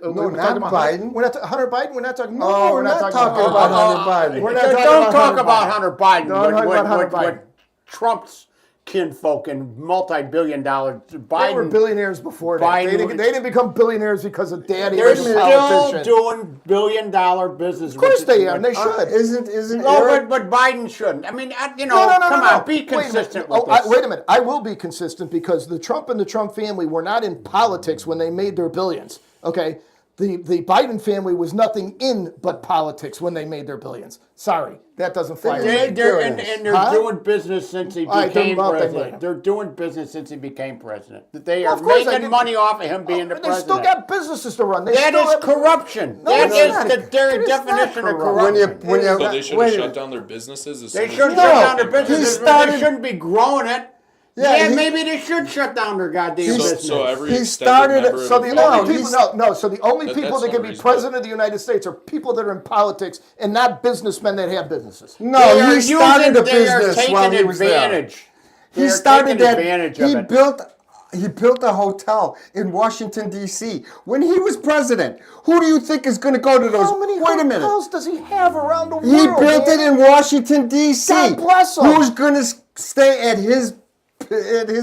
Speaker 2: No, not Biden.
Speaker 1: We're not Hunter Biden. We're not talking.
Speaker 2: No, we're not talking about Hunter Biden.
Speaker 1: We're not talking
Speaker 3: Don't
Speaker 1: about
Speaker 3: talk
Speaker 1: Hunter
Speaker 3: about
Speaker 1: Biden.
Speaker 3: Hunter Biden.
Speaker 1: Don't talk about Hunter Biden.
Speaker 3: With Trump's kinfolk and multi-billion-dollar Biden.
Speaker 1: They were billionaires before that.
Speaker 3: Biden-
Speaker 1: They didn't become billionaires because of daddy
Speaker 3: They're
Speaker 1: was a
Speaker 3: still
Speaker 1: politician.
Speaker 3: doing billion-dollar business.
Speaker 1: Of course they are. And they should.
Speaker 2: Isn't
Speaker 3: No,
Speaker 2: Eric?
Speaker 3: but Biden shouldn't. I mean, you know,
Speaker 1: No,
Speaker 3: come
Speaker 1: no.
Speaker 3: on, be
Speaker 1: Wait a minute.
Speaker 3: consistent
Speaker 1: Oh,
Speaker 3: with this.
Speaker 1: wait a minute. I will be consistent because the Trump and the Trump family were not in politics when they made their billions. Okay? The Biden family was nothing in but politics when they made their billions. Sorry, that doesn't fly. with me.
Speaker 3: And they're
Speaker 1: Huh?
Speaker 3: doing business since he
Speaker 1: All right,
Speaker 3: became
Speaker 1: they're
Speaker 3: president.
Speaker 1: multi-million.
Speaker 3: They're doing business since he became president. They
Speaker 1: Well,
Speaker 3: are
Speaker 1: of course I
Speaker 3: making
Speaker 1: did.
Speaker 3: money off of him being the
Speaker 1: They
Speaker 3: president.
Speaker 1: still got businesses to run. They
Speaker 3: That
Speaker 1: still
Speaker 3: is
Speaker 1: have-
Speaker 3: corruption.
Speaker 1: No,
Speaker 3: That
Speaker 1: it's
Speaker 3: is
Speaker 1: not.
Speaker 3: the
Speaker 1: It is not
Speaker 3: definition of
Speaker 1: corrupt.
Speaker 3: corruption.
Speaker 2: When you
Speaker 4: So they should
Speaker 2: wait
Speaker 4: have
Speaker 2: a
Speaker 4: shut
Speaker 2: minute.
Speaker 4: down their businesses.
Speaker 3: They
Speaker 4: soon
Speaker 3: should
Speaker 4: as
Speaker 3: shut
Speaker 2: No,
Speaker 3: down their
Speaker 2: he
Speaker 3: businesses.
Speaker 2: started-
Speaker 3: They shouldn't be growing it.
Speaker 2: Yeah,
Speaker 3: Yeah,
Speaker 2: he-
Speaker 3: maybe they should shut down their goddamn
Speaker 2: He's-
Speaker 3: business.
Speaker 4: So every
Speaker 2: He
Speaker 4: extended
Speaker 2: started-
Speaker 4: member
Speaker 1: So
Speaker 4: of
Speaker 1: the
Speaker 2: No,
Speaker 1: only
Speaker 2: he's-
Speaker 1: people, so the only
Speaker 4: That-
Speaker 1: people
Speaker 4: that's
Speaker 1: that can
Speaker 4: not
Speaker 1: be
Speaker 4: reasonable.
Speaker 1: president of the United States are people that are in politics and not businessmen that have businesses.
Speaker 2: No,
Speaker 3: They are
Speaker 2: he started a
Speaker 3: they are
Speaker 2: business
Speaker 3: taking
Speaker 2: while he was there.
Speaker 3: advantage.
Speaker 2: He
Speaker 3: They're
Speaker 2: started
Speaker 3: taking
Speaker 2: that.
Speaker 3: advantage of
Speaker 2: He
Speaker 3: it.
Speaker 2: built a hotel in Washington D.C. when he was president. Who do you think is going to go to those?
Speaker 1: How many
Speaker 2: Wait a minute.
Speaker 1: hotels does he have around the world?
Speaker 2: He built it
Speaker 1: man?
Speaker 2: in Washington D.C.
Speaker 1: God bless him.
Speaker 2: Who's going to stay at his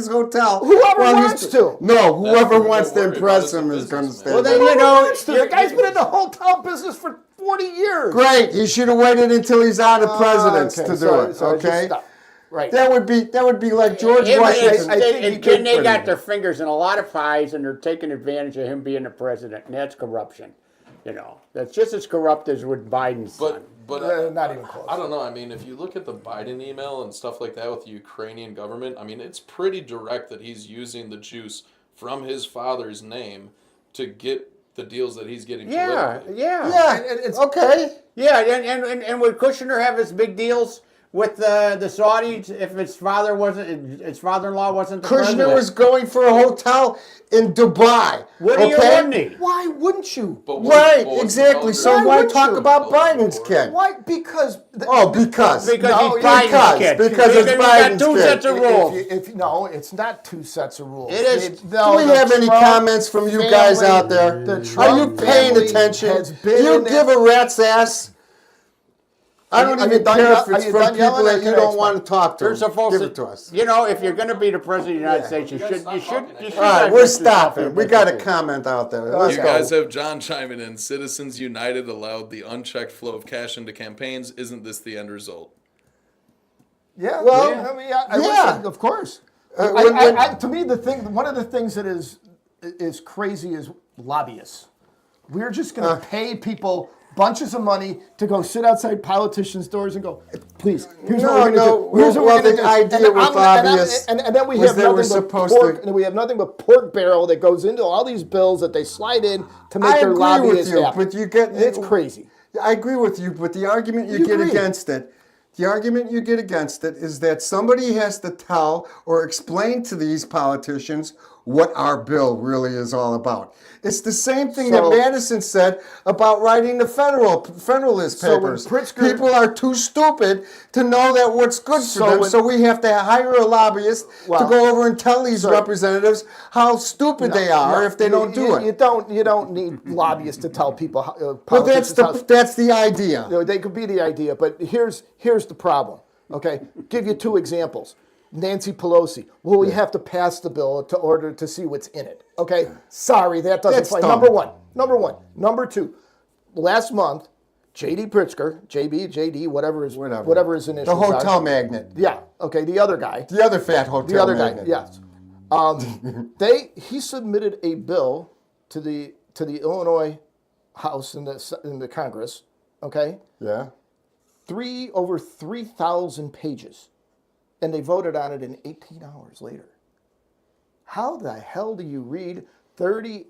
Speaker 2: hotel?
Speaker 1: Whoever
Speaker 2: while
Speaker 1: wants
Speaker 2: he's,
Speaker 1: to.
Speaker 2: No, whoever
Speaker 4: That's
Speaker 2: wants
Speaker 4: what
Speaker 2: to
Speaker 4: they're
Speaker 2: impress
Speaker 4: worried
Speaker 2: him
Speaker 4: about
Speaker 2: is
Speaker 4: as a
Speaker 2: going to
Speaker 4: businessman.
Speaker 2: stay.
Speaker 3: Well,
Speaker 2: there.
Speaker 3: then,
Speaker 1: Whoever
Speaker 3: you know,
Speaker 1: wants to. The guy's been in the hotel business for 40 years.
Speaker 2: Great. He should have waited until he's out of presidents
Speaker 1: Okay,
Speaker 2: to do
Speaker 1: sorry,
Speaker 2: it.
Speaker 1: sorry, just
Speaker 2: Okay.
Speaker 1: stop. Right.
Speaker 2: That would be like George
Speaker 3: Yeah, but
Speaker 2: Washington.
Speaker 1: I think he
Speaker 3: and
Speaker 1: did
Speaker 3: they
Speaker 1: pretty
Speaker 3: got
Speaker 1: good.
Speaker 3: their fingers in a lot of pies, and they're taking advantage of him being the president, and that's corruption. You know, that's just as corrupt as with Biden's son.
Speaker 4: But
Speaker 1: Not even close.
Speaker 4: I don't know. I mean, if you look at the Biden email and stuff like that with the Ukrainian government, I mean, it's pretty direct that he's using the juice from his father's name to get the deals that he's getting
Speaker 3: Yeah,
Speaker 4: politically.
Speaker 3: yeah,
Speaker 2: Yeah.
Speaker 1: it's-
Speaker 2: Okay.
Speaker 3: yeah. And would Kushner have his big deals with the Saudis if his father-in-law wasn't the
Speaker 2: Kushner
Speaker 3: president?
Speaker 2: was going for a hotel in Dubai.
Speaker 3: Wouldn't he or
Speaker 2: okay?
Speaker 3: wouldn't he?
Speaker 1: Why wouldn't you?
Speaker 4: But what-
Speaker 2: Right,
Speaker 4: but what's the
Speaker 2: exactly.
Speaker 4: color?
Speaker 2: So
Speaker 1: Why
Speaker 2: why
Speaker 1: wouldn't
Speaker 2: talk
Speaker 1: you?
Speaker 2: about Biden's kid?
Speaker 1: Why? Because.
Speaker 2: Oh, because.
Speaker 3: Because
Speaker 1: No,
Speaker 3: he's
Speaker 1: yeah,
Speaker 3: Biden's kid.
Speaker 2: because it's
Speaker 3: we got
Speaker 2: Biden's
Speaker 3: two
Speaker 2: kid.
Speaker 3: sets of rules.
Speaker 1: No, it's not two sets of rules.
Speaker 3: It is.
Speaker 1: No,
Speaker 2: Do we
Speaker 1: the
Speaker 2: have any
Speaker 1: Trump
Speaker 2: comments from you guys
Speaker 1: family-
Speaker 2: out there?
Speaker 1: The
Speaker 2: Are you
Speaker 1: Trump
Speaker 2: paying
Speaker 1: family
Speaker 2: attention?
Speaker 1: has been
Speaker 2: You
Speaker 1: in
Speaker 2: give
Speaker 1: that-
Speaker 2: a rat's ass? I don't
Speaker 1: Are you
Speaker 2: even
Speaker 1: done
Speaker 2: care
Speaker 1: yell-
Speaker 2: if
Speaker 1: are
Speaker 2: it's
Speaker 1: you
Speaker 2: from
Speaker 1: done yelling
Speaker 2: people
Speaker 1: or
Speaker 2: that you
Speaker 1: can I
Speaker 2: don't
Speaker 1: explain?
Speaker 2: want to talk to.
Speaker 3: You're supposed
Speaker 2: Give it to us.
Speaker 3: You know, if you're going to be the president of the United
Speaker 2: Yeah.
Speaker 3: States, you should
Speaker 2: All right, we're stopping. We got a
Speaker 3: comment.
Speaker 2: comment out there. Let's
Speaker 4: You
Speaker 2: go.
Speaker 4: guys have John chiming in. Citizens United allowed the unchecked flow of cash into campaigns. Isn't this the end result?
Speaker 1: Yeah.
Speaker 2: Well,
Speaker 1: I mean, I
Speaker 2: yeah.
Speaker 1: listen, of course.
Speaker 2: when-
Speaker 1: To me, one of the things that is crazy is lobbyists. We're just going to pay people bunches of money to go sit outside politicians' doors and go, please, here's what we're going to do. Here's what
Speaker 2: well,
Speaker 1: we're going
Speaker 2: the
Speaker 1: to do.
Speaker 2: idea with lobbyists
Speaker 1: and then we
Speaker 2: was
Speaker 1: have
Speaker 2: they were
Speaker 1: nothing but
Speaker 2: supposed
Speaker 1: pork,
Speaker 2: to-
Speaker 1: and we have nothing but pork barrel that goes into all these bills that they slide in to make
Speaker 2: I
Speaker 1: their
Speaker 2: agree
Speaker 1: lobbyists
Speaker 2: with you,
Speaker 1: happy.
Speaker 2: but you get
Speaker 1: It's crazy.
Speaker 2: I agree with you, but the argument you
Speaker 1: You
Speaker 2: get
Speaker 1: agree.
Speaker 2: against it, is that somebody has to tell or explain to these politicians what our bill really is all about. It's the same thing
Speaker 1: So-
Speaker 2: that Madison said about writing the Federalist
Speaker 1: So when
Speaker 2: Papers.
Speaker 1: Pritzker-
Speaker 2: People are too stupid to know that what's good for
Speaker 1: So
Speaker 2: them,
Speaker 1: when-
Speaker 2: so we have to hire a lobbyist to
Speaker 1: Well,
Speaker 2: go over and tell these
Speaker 1: so-
Speaker 2: representatives how stupid they are
Speaker 1: No,
Speaker 2: if they don't do it.
Speaker 1: You don't need lobbyists to tell people how,
Speaker 2: But
Speaker 1: politicians how,
Speaker 2: that's the idea.
Speaker 1: you know, they could be the idea, but here's the problem. Okay, give you two examples. Nancy Pelosi. Well, we have to pass the bill to order to see what's in it. Okay, sorry, that doesn't
Speaker 2: That's
Speaker 1: fly.
Speaker 2: dumb.
Speaker 1: Number one. Number two. Last month, J.D. Pritzker, JD, whatever his initials
Speaker 2: The hotel
Speaker 1: are.
Speaker 2: magnate.
Speaker 1: Yeah. Okay, the other guy.
Speaker 2: The other fat hotel
Speaker 1: The other guy,
Speaker 2: magnate.
Speaker 1: yes. He submitted a bill to the Illinois House in the Congress. Okay,
Speaker 2: Yeah.
Speaker 1: over 3,000 pages, and they voted on it in 18 hours later. How the hell do you read 30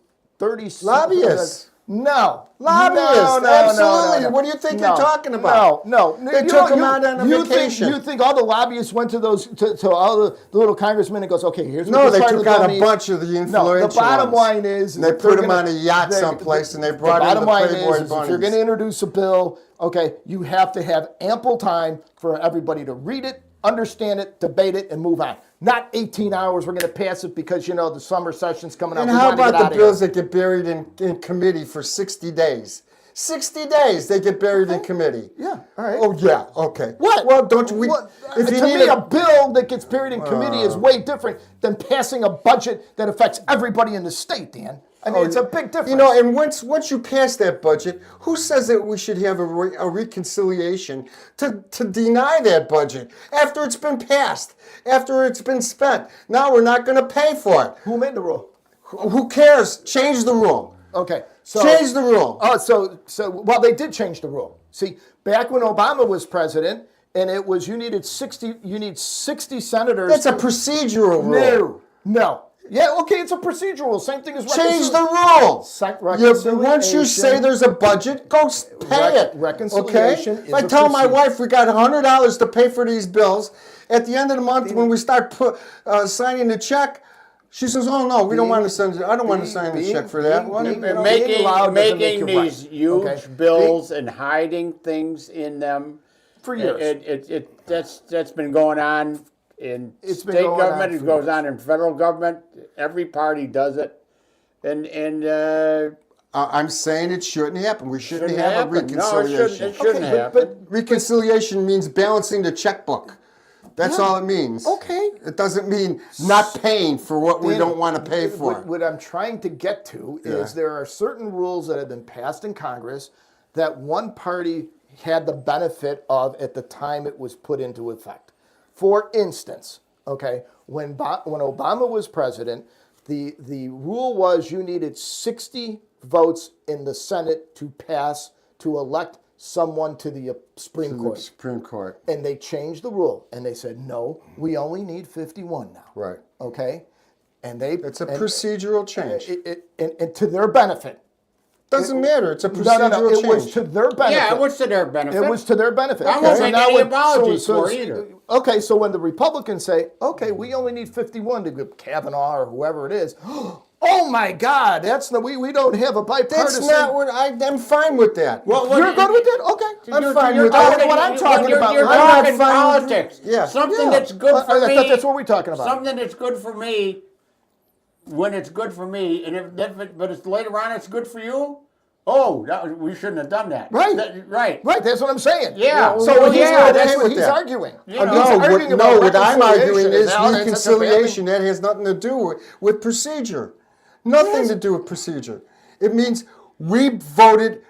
Speaker 2: Lobbyists.
Speaker 1: No.
Speaker 2: Lobbyists,
Speaker 1: No,
Speaker 2: absolutely. What do you think you're talking about?
Speaker 1: No.
Speaker 2: They took them out on a vacation.
Speaker 1: You think all the lobbyists went to those to all the little congressmen and goes, okay, here's what
Speaker 2: No,
Speaker 1: this
Speaker 2: they
Speaker 1: part of
Speaker 2: took
Speaker 1: the
Speaker 2: out
Speaker 1: bill
Speaker 2: a
Speaker 1: needs.
Speaker 2: bunch of the influential
Speaker 1: No, the bottom
Speaker 2: ones.
Speaker 1: line is
Speaker 2: And they
Speaker 1: that
Speaker 2: put
Speaker 1: they're
Speaker 2: them on a yacht someplace and they brought in
Speaker 1: bottom
Speaker 2: the
Speaker 1: line
Speaker 2: Playboy
Speaker 1: is if you're
Speaker 2: bunnies.
Speaker 1: going to introduce a bill, okay, you have to have ample time for everybody to read it, understand it, debate it, and move on. Not 18 hours, we're going to pass it because, the summer session's coming up.
Speaker 2: And
Speaker 1: We
Speaker 2: how
Speaker 1: wanna get
Speaker 2: about
Speaker 1: out
Speaker 2: the
Speaker 1: of
Speaker 2: bills
Speaker 1: here.
Speaker 2: that get buried in committee for 60 days? 60 days they get buried in committee.
Speaker 1: Yeah, all right.
Speaker 2: Oh, yeah, okay.
Speaker 1: What?
Speaker 2: Well, don't you...
Speaker 1: What?
Speaker 2: If you
Speaker 1: To
Speaker 2: need
Speaker 1: me, a bill that gets buried in committee is way different than passing a budget that affects everybody in the state, Dan. I mean, it's a big difference.
Speaker 2: And once you pass that budget, who says that we should have a reconciliation to deny that budget after it's been passed, after it's been spent? Now we're not going to pay for it.
Speaker 1: Who made the rule?
Speaker 2: Who cares? Change the rule.
Speaker 1: Okay, so
Speaker 2: Change the rule.
Speaker 1: Oh, well, they did change the rule. See, back when Obama was president, and it was you need 60 senators.
Speaker 2: That's a procedural rule.
Speaker 1: No. Yeah, okay, it's a procedural. Same thing as
Speaker 2: Change the rule. Once you say
Speaker 1: reconciliation.
Speaker 2: there's a budget, go pay it.
Speaker 1: Reconciliation
Speaker 2: Okay?
Speaker 1: is
Speaker 2: If I
Speaker 1: a
Speaker 2: tell my
Speaker 1: procedure.
Speaker 2: wife we got $100 to pay for these bills, at the end of the month when we start signing the check, she says, "Oh no, we don't want to send. I don't want to sign the check for that."
Speaker 1: being loud doesn't make
Speaker 3: Making
Speaker 1: you right,
Speaker 3: these huge
Speaker 1: okay?
Speaker 3: bills and hiding things in them
Speaker 1: For years.
Speaker 3: That's been going on in
Speaker 1: It's been
Speaker 3: state
Speaker 1: going
Speaker 3: government.
Speaker 1: on
Speaker 3: It
Speaker 1: for
Speaker 3: goes
Speaker 1: years.
Speaker 3: on in federal government. Every party does it, and
Speaker 2: I'm saying it shouldn't happen. We shouldn't
Speaker 3: shouldn't
Speaker 2: have a
Speaker 3: happen. No,
Speaker 2: reconciliation.
Speaker 3: it shouldn't
Speaker 1: Okay,
Speaker 3: happen.
Speaker 1: but
Speaker 2: Reconciliation means balancing the checkbook. That's all it means.
Speaker 1: Okay.
Speaker 2: It doesn't mean not paying for what we
Speaker 1: Dan,
Speaker 2: don't want to pay for.
Speaker 1: What I'm trying to get to is there are certain rules that have been passed in Congress that one party had the benefit of at the time it was put into effect. For instance, okay, when Obama was president, the rule was you needed 60 votes in the Senate to elect someone to the Supreme Court.
Speaker 2: Supreme Court.
Speaker 1: And they changed the rule, and they said, no, we only need 51 now.
Speaker 2: Right.
Speaker 1: Okay? And
Speaker 2: It's a procedural change.
Speaker 1: And to their benefit.
Speaker 2: Doesn't matter. It's a procedural
Speaker 1: No,
Speaker 2: change.
Speaker 1: it was to their benefit.
Speaker 3: yeah, it was to their benefit.
Speaker 1: It was to their benefit.
Speaker 3: I won't
Speaker 1: So
Speaker 3: make
Speaker 1: now
Speaker 3: any
Speaker 1: when-
Speaker 3: apologies for it either.
Speaker 1: Okay, so when the Republicans say, okay, we only need 51 to give Kavanaugh or whoever it is, oh my God, we don't have a bipartisan.
Speaker 2: That's not what I'm fine with that.
Speaker 3: Well,
Speaker 1: You're good with it? Okay.
Speaker 2: I'm fine
Speaker 3: You're
Speaker 2: with that.
Speaker 3: talking-
Speaker 1: What I'm talking
Speaker 3: you're-
Speaker 1: about,
Speaker 3: You're
Speaker 1: I'm
Speaker 2: not
Speaker 3: talking
Speaker 2: fine with-
Speaker 3: politics.
Speaker 2: Yeah.
Speaker 3: Something
Speaker 1: Yeah.
Speaker 3: that's good for
Speaker 1: I
Speaker 3: me.
Speaker 1: thought that's what we're talking about.
Speaker 3: Something that's good for me when it's good for me, but it's later on it's good for you. Oh, we shouldn't have done that.
Speaker 1: Right.
Speaker 3: Right.
Speaker 1: Right, that's what I'm saying.
Speaker 3: Yeah.
Speaker 1: So
Speaker 3: Well,
Speaker 1: he's,
Speaker 3: yeah,
Speaker 1: that's
Speaker 2: okay
Speaker 1: what
Speaker 2: with
Speaker 1: he's
Speaker 2: that.
Speaker 1: arguing.
Speaker 3: You know.
Speaker 1: He's arguing about
Speaker 2: what I'm arguing
Speaker 1: reconciliation.
Speaker 2: is
Speaker 1: Now, that's such a bad thing.
Speaker 2: reconciliation. That has nothing to do with procedure. Nothing
Speaker 1: Yes.
Speaker 2: to do with procedure. It means we voted.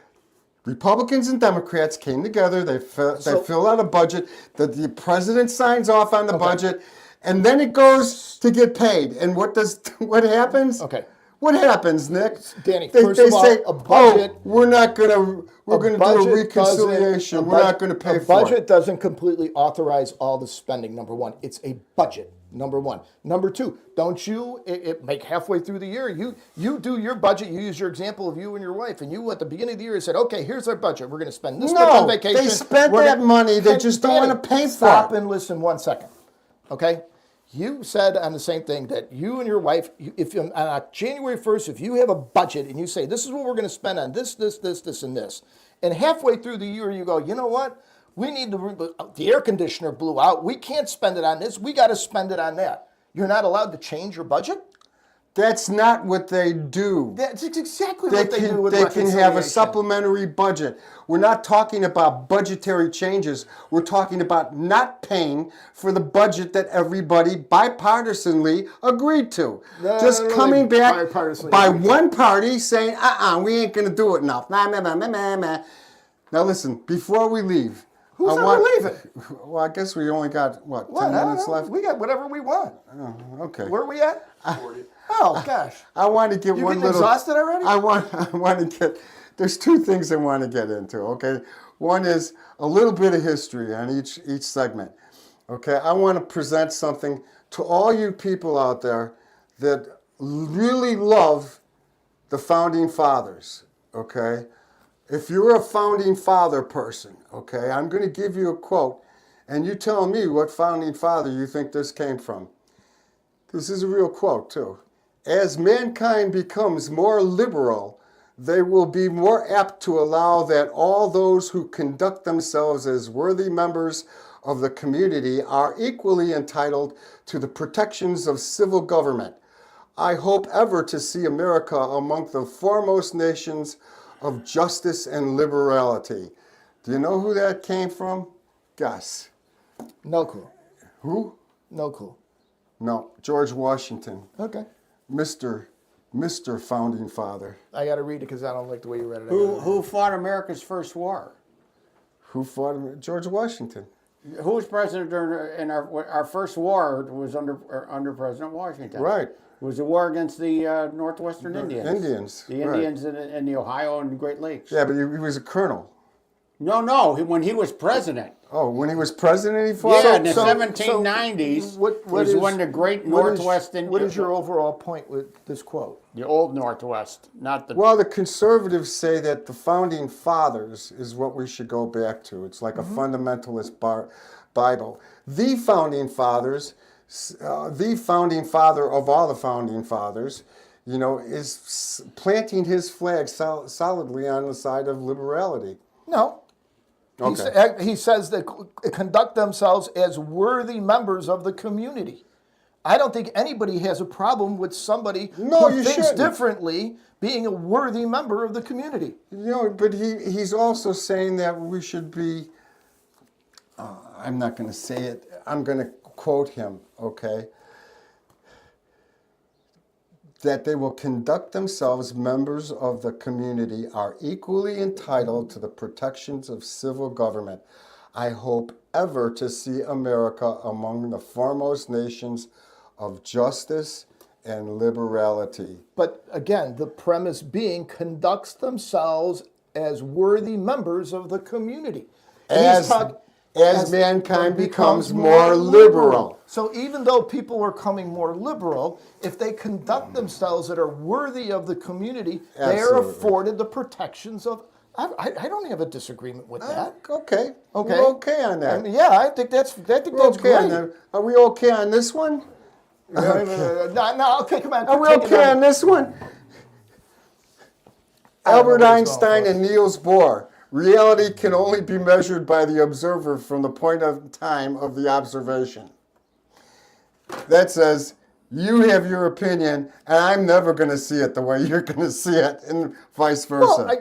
Speaker 2: Republicans and Democrats came together. They fill out a budget that the president signs off on the budget, and then it goes to get paid. And what happens?
Speaker 1: Okay.
Speaker 2: What happens, Nick?
Speaker 1: Danny,
Speaker 2: they
Speaker 1: first of all,
Speaker 2: say,
Speaker 1: a budget-
Speaker 2: we're going to do a
Speaker 1: budget
Speaker 2: reconciliation.
Speaker 1: doesn't-
Speaker 2: We're not going to pay
Speaker 1: a
Speaker 2: for
Speaker 1: budget
Speaker 2: it.
Speaker 1: doesn't completely authorize all the spending. Number one, it's a budget. Number one. Number two, don't you make halfway through the year? You do your budget. You use your example of you and your wife, and you at the beginning of the year said, "Okay, here's our budget. We're going to spend this much on vacation."
Speaker 2: They spent
Speaker 1: We're
Speaker 2: that
Speaker 1: gonna-"
Speaker 2: money. They
Speaker 1: Hey,
Speaker 2: just don't
Speaker 1: Danny,
Speaker 2: want to pay for
Speaker 1: Stop
Speaker 2: it.
Speaker 1: and listen 1 second. Okay. You said on the same thing that you and your wife, if on January 1st, if you have a budget and you say, this is what we're going to spend on this, and this, and halfway through the year you go, you know what? We need the air conditioner blew out. We can't spend it on this. We got to spend it on that. You're not allowed to change your budget?
Speaker 2: That's not what they do.
Speaker 1: That's exactly
Speaker 2: They
Speaker 1: what they do with
Speaker 2: can have a
Speaker 1: reconciliation.
Speaker 2: supplementary budget. We're not talking about budgetary changes. We're talking about not paying for the budget that everybody bipartisanly agreed to.
Speaker 1: No,
Speaker 2: Just
Speaker 1: no, no,
Speaker 2: coming
Speaker 1: they
Speaker 2: back
Speaker 1: bipartisanly
Speaker 2: by
Speaker 1: agreed to.
Speaker 2: one party saying, we ain't going to do it now. Nah, nah, nah, nah, nah, nah. Now listen, before we leave.
Speaker 1: Who's
Speaker 2: I
Speaker 1: ever leaving?
Speaker 2: Well, I guess we only got, what,
Speaker 1: What?
Speaker 2: 10
Speaker 1: I don't
Speaker 2: minutes
Speaker 1: know.
Speaker 2: left?
Speaker 1: We got whatever we want.
Speaker 2: Okay.
Speaker 1: Where are we at? Oh, gosh.
Speaker 2: I want to get
Speaker 1: You
Speaker 2: one
Speaker 1: getting
Speaker 2: little.
Speaker 1: exhausted already?
Speaker 2: I want to get. There's two things I want to get into. Okay, one is a little bit of history on each segment. Okay, I want to present something to all you people out there that really love the founding fathers. Okay, if you're a founding father person, okay, I'm going to give you a quote, and you tell me what founding father you think this came from. This is a real quote, too. As mankind becomes more liberal, they will be more apt to allow that all those who conduct themselves as worthy members of the community are equally entitled to the protections of civil government. I hope ever to see America among the foremost nations of justice and liberality. Do you know who that came from? Guess.
Speaker 1: No clue.
Speaker 2: Who?
Speaker 1: No clue.
Speaker 2: No, George Washington,
Speaker 1: Okay.
Speaker 2: Mr. Founding Father.
Speaker 1: I got to read it because I don't like the way you read it.
Speaker 3: Who fought America's first war?
Speaker 2: Who fought him? George Washington.
Speaker 3: Who was president in our first war? Was under President Washington.
Speaker 2: Right.
Speaker 3: It was a war against the Northwestern Indians.
Speaker 2: Indians,
Speaker 3: The
Speaker 2: right.
Speaker 3: Indians in the Ohio and Great Lakes.
Speaker 2: Yeah, but he was a colonel.
Speaker 3: No, when he was president.
Speaker 2: Oh, when he was president, he fought?
Speaker 3: Yeah, in the
Speaker 1: So-
Speaker 3: 1790s
Speaker 1: what
Speaker 3: was
Speaker 1: is-
Speaker 3: when the great
Speaker 1: what is-
Speaker 3: Northwest Indians.
Speaker 1: What is your overall point with this quote?
Speaker 3: The old Northwest, not the.
Speaker 2: Well, the conservatives say that the founding fathers is what we should go back to. It's like a fundamentalist Bible. The founding fathers, the founding father of all the founding fathers, is planting his flag solidly on the side of liberality.
Speaker 1: No.
Speaker 2: Okay.
Speaker 1: He says that conduct themselves as worthy members of the community. I don't think anybody has a problem with somebody
Speaker 2: No,
Speaker 1: who
Speaker 2: you
Speaker 1: thinks
Speaker 2: shouldn't.
Speaker 1: differently being a worthy member of the community.
Speaker 2: But he's also saying that we should be, I'm not going to say it, I'm going to quote him, okay? That they will conduct themselves, members of the community are equally entitled to the protections of civil government. I hope ever to see America among the foremost nations of justice and liberality.
Speaker 1: But again, the premise being conducts themselves as worthy members of the community. And he's
Speaker 2: As mankind becomes more liberal.
Speaker 1: So even though people are coming more liberal, if they conduct themselves that are worthy of the community, they are
Speaker 2: Absolutely.
Speaker 1: afforded the protections of. I don't have a disagreement with that.
Speaker 2: Okay.
Speaker 1: Okay.
Speaker 2: We're okay on that.
Speaker 1: I mean, yeah, I think that's
Speaker 2: We're
Speaker 1: great.
Speaker 2: okay on that. Are we okay on this one?
Speaker 1: No, okay, come on.
Speaker 2: Are we
Speaker 1: take it
Speaker 2: okay
Speaker 1: on.
Speaker 2: on this one?
Speaker 1: I don't know
Speaker 2: Albert
Speaker 1: where he's going
Speaker 2: Einstein
Speaker 1: first.
Speaker 2: and Niels Bohr. Reality can only be measured by the observer from the point of time of the observation. That says, you have your opinion, and I'm never going to see it the way you're going to see it, and vice versa.
Speaker 1: Well,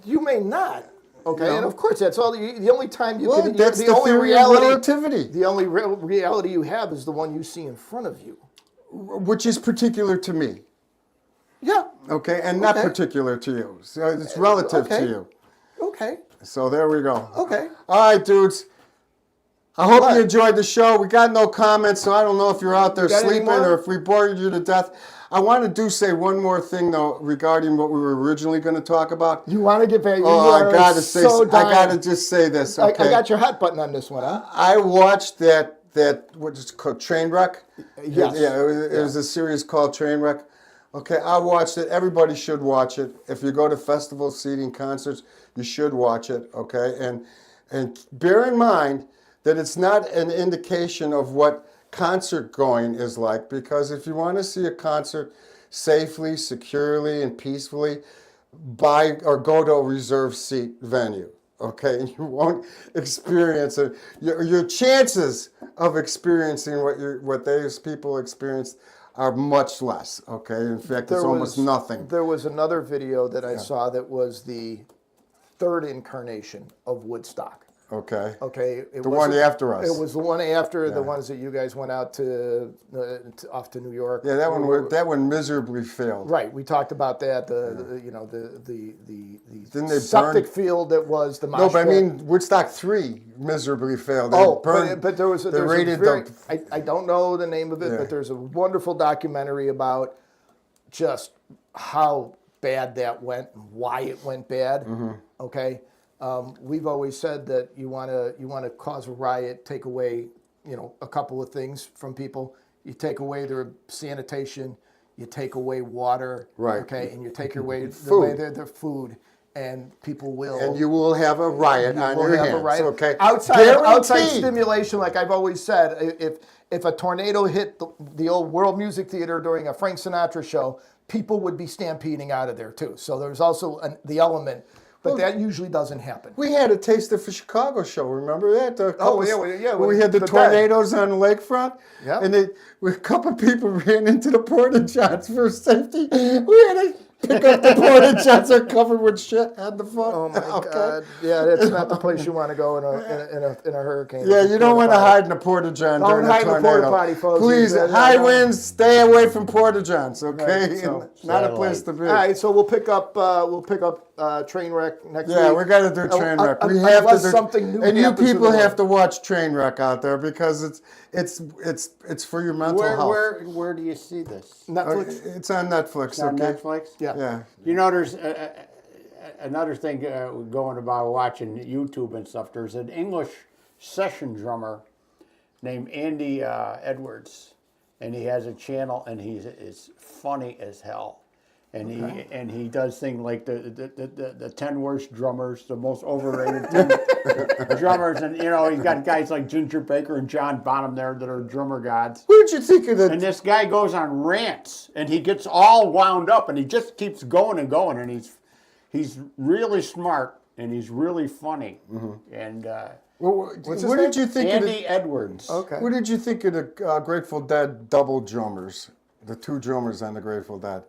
Speaker 1: You may not. Okay,
Speaker 2: No.
Speaker 1: and of course that's all. The only time you
Speaker 2: Well,
Speaker 1: can.
Speaker 2: that's the
Speaker 1: only
Speaker 2: theory of
Speaker 1: reality.
Speaker 2: relativity.
Speaker 1: The only real reality you have is the one you see in front of you.
Speaker 2: Which is particular to me.
Speaker 1: Yeah.
Speaker 2: Okay, and not
Speaker 1: Okay.
Speaker 2: particular to you. So it's relative
Speaker 1: Okay.
Speaker 2: to you.
Speaker 1: Okay.
Speaker 2: So there we go.
Speaker 1: Okay.
Speaker 2: All right, dudes. I hope
Speaker 1: What?
Speaker 2: you enjoyed the show. We got no comments, so I don't know if you're out there
Speaker 1: got any
Speaker 2: sleeping
Speaker 1: more?
Speaker 2: or if we bored you to death. I want to say one more thing though regarding what we were originally going to talk about.
Speaker 1: You want to get back? You
Speaker 2: Oh,
Speaker 1: are
Speaker 2: I gotta say,
Speaker 1: so
Speaker 2: I gotta
Speaker 1: dying.
Speaker 2: just say this.
Speaker 1: I
Speaker 2: Okay,
Speaker 1: got your hot button on this one, huh?
Speaker 2: I watched that what is it called, Trainwreck?
Speaker 1: Yes.
Speaker 2: Yeah, it was a series called Trainwreck. Okay, I watched it. Everybody should watch it. If you go to festivals, seating, concerts, you should watch it. Okay, and bear in mind that it's not an indication of what concert going is like, because if you want to see a concert safely, securely, and peacefully, buy or go to a reserved seat venue. Okay, and you won't experience it. Your chances of experiencing what those people experienced are much less. Okay, in fact, it's almost nothing.
Speaker 1: There was another video that I saw that was the third incarnation of Woodstock.
Speaker 2: Okay.
Speaker 1: Okay,
Speaker 2: The one
Speaker 1: wasn't-
Speaker 2: after us.
Speaker 1: It was the one after the ones that you guys went out to off to New York.
Speaker 2: Yeah, that one miserably failed.
Speaker 1: Right, we talked about that. The
Speaker 2: Didn't they
Speaker 1: septic
Speaker 2: burn-
Speaker 1: field that was the.
Speaker 2: No, but I
Speaker 1: mosh pit.
Speaker 2: mean Woodstock 3 miserably failed. They
Speaker 1: Oh,
Speaker 2: burned-
Speaker 1: but there was
Speaker 2: they
Speaker 1: there's
Speaker 2: raided
Speaker 1: a very,
Speaker 2: the
Speaker 1: I don't know the name of it,
Speaker 2: Yeah.
Speaker 1: but there's a wonderful documentary about just how bad that went and why it went bad.
Speaker 2: Mm-hmm.
Speaker 1: Okay, we've always said that you want to cause a riot, take away a couple of things from people. You take away their sanitation, you take away water,
Speaker 2: Right.
Speaker 1: Okay, and you take away
Speaker 2: Food.
Speaker 1: their food, and people will.
Speaker 2: and you will have a riot on
Speaker 1: We'll
Speaker 2: your
Speaker 1: have
Speaker 2: hands.
Speaker 1: a riot.
Speaker 2: Okay,
Speaker 1: Outside
Speaker 2: Guaranteed.
Speaker 1: stimulation, like I've always said, if a tornado hit the old World Music Theater during a Frank Sinatra show, people would be stampeding out of there too. So there's also the element, but that usually doesn't happen.
Speaker 2: We had a taster for Chicago show. Remember that? When we had the
Speaker 1: the
Speaker 2: tornadoes on the lakefront.
Speaker 1: Yeah.
Speaker 2: And a couple of people ran into the porta johns for safety. We had to pick up the porta johns. They're covered with shit on the front.
Speaker 1: Oh my
Speaker 2: Okay.
Speaker 1: God! Yeah, that's not the place you want to go in a hurricane.
Speaker 2: Yeah, you don't want to hide in a porta john
Speaker 1: Don't
Speaker 2: during a
Speaker 1: hide in a
Speaker 2: tornado.
Speaker 1: porta potty, folks.
Speaker 2: Please,
Speaker 1: Yeah,
Speaker 2: high
Speaker 1: no.
Speaker 2: winds, stay away from porta johns. Okay,
Speaker 1: Right, so-
Speaker 2: not a place to be.
Speaker 1: All right, so we'll pick up Trainwreck next week.
Speaker 2: Yeah, we got to do Trainwreck. We have to
Speaker 1: unless
Speaker 2: do
Speaker 1: something new
Speaker 2: and you
Speaker 1: happens in
Speaker 2: people
Speaker 1: the
Speaker 2: have
Speaker 1: world.
Speaker 2: to watch Trainwreck out there because it's for your mental health.
Speaker 3: Where do you see this?
Speaker 1: Netflix.
Speaker 2: It's on Netflix.
Speaker 3: It's on
Speaker 2: okay.
Speaker 3: Netflix?
Speaker 1: Yeah.
Speaker 2: Yeah.
Speaker 3: You know, there's another thing going about watching YouTube and stuff. There's an English session drummer named Andy Edwards, and he has a channel, and is funny as hell. And he does things like the 10 worst drummers, the most overrated 10 drummers, and he's got guys like Ginger Baker and John Bonham there that are drummer gods.
Speaker 2: What did you think of
Speaker 3: And
Speaker 2: the?
Speaker 3: this guy goes on rants, and he gets all wound up, and he just keeps going and going, and he's really smart, and he's really funny. And
Speaker 2: What
Speaker 1: his
Speaker 2: did
Speaker 1: name?
Speaker 2: you think of the?
Speaker 3: Andy Edwards.
Speaker 1: Okay.
Speaker 2: What did you think of the Grateful Dead double drummers? The two drummers on the Grateful Dead.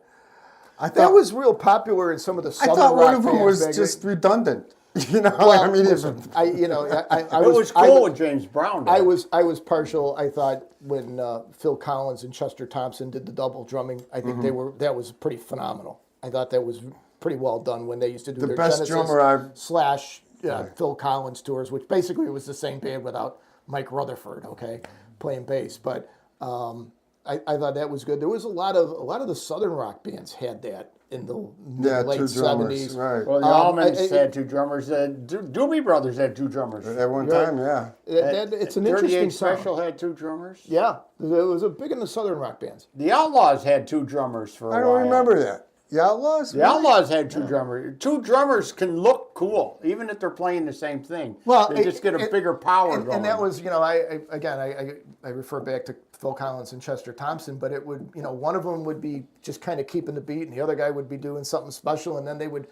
Speaker 2: I
Speaker 1: That
Speaker 2: thought
Speaker 1: was real popular in some of the
Speaker 2: I
Speaker 1: Southern
Speaker 2: thought one
Speaker 1: rock
Speaker 2: of them
Speaker 1: bands
Speaker 2: was
Speaker 1: back
Speaker 2: just
Speaker 1: then.
Speaker 2: redundant. You know,
Speaker 1: Well,
Speaker 2: I mean,
Speaker 1: listen, I
Speaker 3: It was cool with James Brown. Though.
Speaker 1: I was partial. I thought when Phil Collins and Chester Thompson did the double drumming, I think that was pretty phenomenal. I thought that was pretty well done when they used to do
Speaker 2: The
Speaker 1: their
Speaker 2: best
Speaker 1: Genesis
Speaker 2: drummer I've-
Speaker 1: Phil Collins tours, which basically was the same band without Mike Rutherford, okay, playing bass. But I thought that was good. There was a lot of the Southern rock bands had that in the late
Speaker 2: two drummers,
Speaker 1: 70s.
Speaker 2: right?
Speaker 3: Well, the Allmans had two drummers. Doobie Brothers had two drummers.
Speaker 2: At one time, yeah.
Speaker 1: It's an
Speaker 3: 38
Speaker 1: interesting sound.
Speaker 3: Special had two drummers.
Speaker 1: Yeah, it was a big in the Southern rock bands.
Speaker 3: The Outlaws had two drummers for a
Speaker 2: I
Speaker 3: while.
Speaker 2: don't remember that. The Outlaws.
Speaker 3: The Outlaws had two drummers. Two drummers can look cool, even if they're playing the same thing.
Speaker 1: Well,
Speaker 3: they just get a bigger power going.
Speaker 1: And that was, I refer back to Phil Collins and Chester Thompson, but it would, one of them would be just kind of keeping the beat, and the other guy would be doing something special, and then they would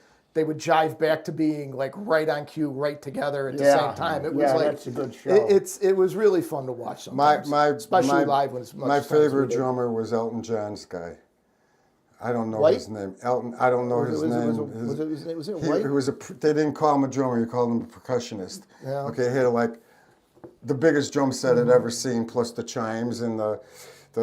Speaker 1: jive back to being like right on cue, right together at the same time. It was like
Speaker 3: that's a good show.
Speaker 1: It was really fun to watch. Sometimes, especially live when it's much
Speaker 2: my
Speaker 1: as fun as we
Speaker 2: favorite
Speaker 1: did.
Speaker 2: drummer was Elton John's guy. I don't know
Speaker 1: White?
Speaker 2: his name. Elton. I don't know his name.
Speaker 1: Was it
Speaker 2: He
Speaker 1: White?
Speaker 2: was they didn't call him a drummer. He called him a percussionist.
Speaker 1: Yeah.
Speaker 2: Okay, he had like the biggest drum set I'd ever seen, plus the chimes and the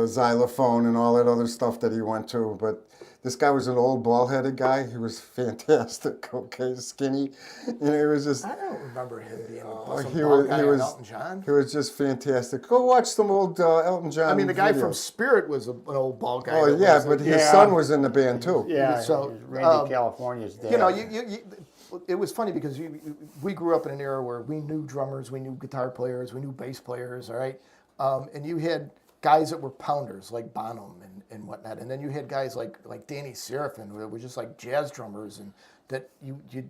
Speaker 2: xylophone and all that other stuff that he went to. But this guy was an old bald-headed guy. He was fantastic. Okay, skinny. You know, he was just.
Speaker 1: I don't remember him being some
Speaker 2: He
Speaker 1: bald
Speaker 2: was.
Speaker 1: guy
Speaker 2: He
Speaker 1: on
Speaker 2: was.
Speaker 1: Elton John.
Speaker 2: He was just fantastic. Go watch some old Elton John.
Speaker 1: I mean, the guy from
Speaker 2: videos.
Speaker 1: Spirit was an old bald guy.
Speaker 2: Oh
Speaker 1: that
Speaker 2: yeah,
Speaker 1: was-
Speaker 2: but his
Speaker 3: Yeah.
Speaker 2: son was in the band too.
Speaker 3: Yeah,
Speaker 1: So,
Speaker 3: Randy California's dad.
Speaker 1: you know, it was funny because we grew up in an era where we knew drummers, we knew guitar players, we knew bass players, all right? And you had guys that were pounders like Bonham and whatnot. And then you had guys like Danny Serafin who were just like jazz drummers and that you'd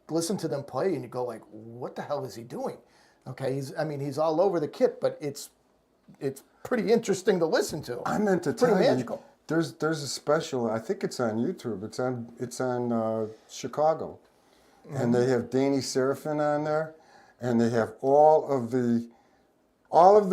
Speaker 1: listen to them play and you go like, what the hell is he doing? Okay, he's all over the kit, but it's pretty interesting to listen to.
Speaker 2: I meant to
Speaker 1: Pretty
Speaker 2: tell you,
Speaker 1: magical.
Speaker 2: there's a special. I think it's on YouTube. It's on Chicago, and they have Danny Serafin on there, and they have all of the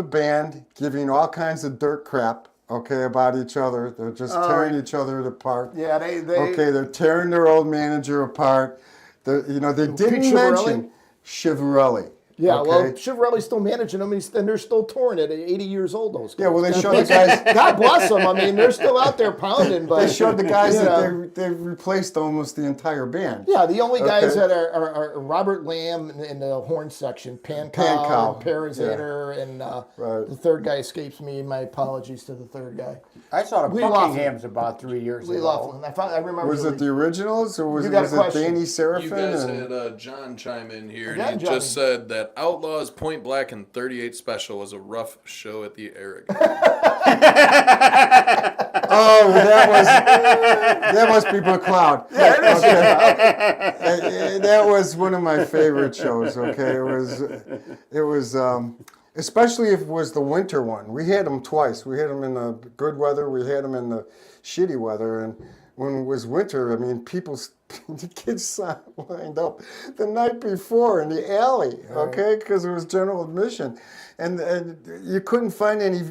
Speaker 2: band giving all kinds of dirt crap. Okay, about each other. They're just tearing each other apart.
Speaker 1: Yeah, they
Speaker 2: Okay, they're tearing their old manager apart. They didn't
Speaker 1: Chiavarelli?
Speaker 2: mention Chiavarelli.
Speaker 1: Yeah,
Speaker 2: okay?
Speaker 1: well, Chiavarelli's still managing them, and they're still touring at 80 years old, those guys.
Speaker 2: Yeah, well, they showed the guys.
Speaker 1: God bless them. I mean, they're still out there pounding. But
Speaker 2: They showed the guys
Speaker 1: you know,
Speaker 2: that they replaced almost the entire band.
Speaker 1: Yeah, the only guys
Speaker 2: Okay.
Speaker 1: that are Robert Lamb in the horn section, Pankow,
Speaker 2: Pankow,
Speaker 1: and Parazator, and
Speaker 2: Right.
Speaker 1: the third guy escapes me. My apologies to the third guy.
Speaker 3: I saw the
Speaker 1: Lee Laughlin.
Speaker 3: Buckingham's about 3 years
Speaker 1: Lee
Speaker 3: ago.
Speaker 1: Laughlin. I remember.
Speaker 2: Was it the originals or was
Speaker 1: You
Speaker 2: it,
Speaker 1: got a
Speaker 2: was it
Speaker 1: question.
Speaker 2: Danny
Speaker 4: You
Speaker 2: Serafin?
Speaker 4: guys
Speaker 2: and-
Speaker 4: had John chime in here, and
Speaker 1: Yeah,
Speaker 4: he
Speaker 1: Johnny.
Speaker 4: just said that Outlaws Point Black and 38 Special was a rough show at the Aragon.
Speaker 2: Oh, that must be McLeod. Okay. That was one of my favorite shows. Okay, it was especially if it was the winter one. We had them twice. We had them in the good weather. We had them in the shitty weather. And when it was winter, I mean, the kids lined up the night before in the alley. Okay, because it was general admission, and you couldn't find any.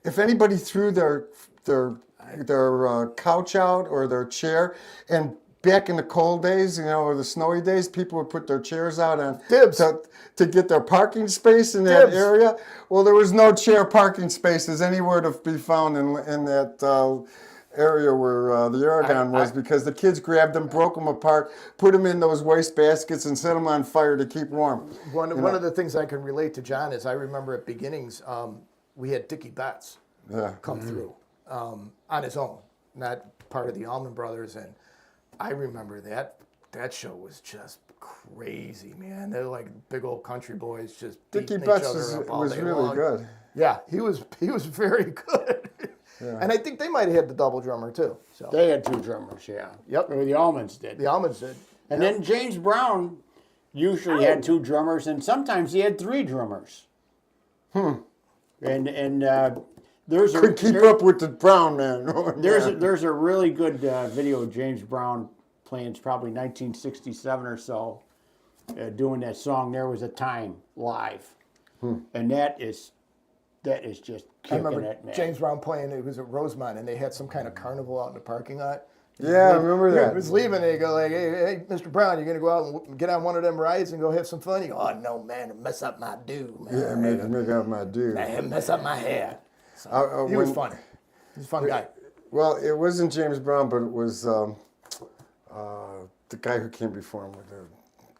Speaker 2: If anybody threw their couch out or their chair, and back in the cold days, you know, or the snowy days, people would put their chairs out on
Speaker 1: Dibs.
Speaker 2: to get their parking space in that
Speaker 1: Dibs.
Speaker 2: area. Well, there was no chair parking spaces anywhere to be found in that area where the Aragon was, because the kids grabbed them, broke them apart, put them in those waste baskets, and set them on fire to keep warm.
Speaker 1: One of the things I can relate to John is I remember at beginnings we had Dickie Betts
Speaker 2: Yeah.
Speaker 1: come through on his own, not part of the Allman Brothers, and I remember that show was just crazy, man. They're like big old country boys just
Speaker 2: Dickie
Speaker 1: beating
Speaker 2: Betts
Speaker 1: each other up all
Speaker 2: was
Speaker 1: day
Speaker 2: really
Speaker 1: long.
Speaker 2: good.
Speaker 1: Yeah, he was very good. And I think they might have had the double drummer too. So
Speaker 3: They had 2 drummers, yeah.
Speaker 1: Yep.
Speaker 3: Or the Almonds did.
Speaker 1: the Almonds did.
Speaker 3: And then James Brown usually had 2 drummers, and sometimes he had 3 drummers. And there's a
Speaker 2: Could keep up with the Brown man.
Speaker 3: there's a really good video of James Brown playing. It's probably 1967 or so, doing that song "There Was a Time" live, and that is just
Speaker 1: I
Speaker 3: kicking
Speaker 1: remember
Speaker 3: it, man.
Speaker 1: James Brown playing. It was at Rosemont, and they had some kind of carnival out in the parking lot.
Speaker 2: Yeah, I remember
Speaker 1: He
Speaker 2: that.
Speaker 1: was leaving, and they go like, hey, Mr. Brown, you're gonna go out and get on one of them rides and go have some fun? You go, oh no, man, it mess up my do,
Speaker 2: Yeah,
Speaker 1: man.
Speaker 2: make up my dude.
Speaker 1: It mess up my hair. So, he was
Speaker 2: when-
Speaker 1: funny. He's a fun guy.
Speaker 2: Well, it wasn't James Brown, but it was the guy who came before him,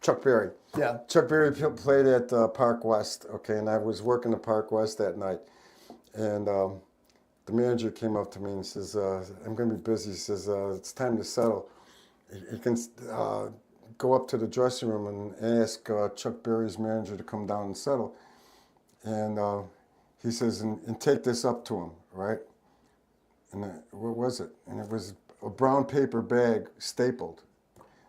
Speaker 2: Chuck Berry.
Speaker 1: Yeah.
Speaker 2: Chuck Berry played at Park West, okay, and I was working at Park West that night. And the manager came up to me and says, I'm going to be busy. He says, it's time to settle. You can go up to the dressing room and ask Chuck Berry's manager to come down and settle. And he says, and take this up to him, right? And what was it? And it was a brown paper bag stapled.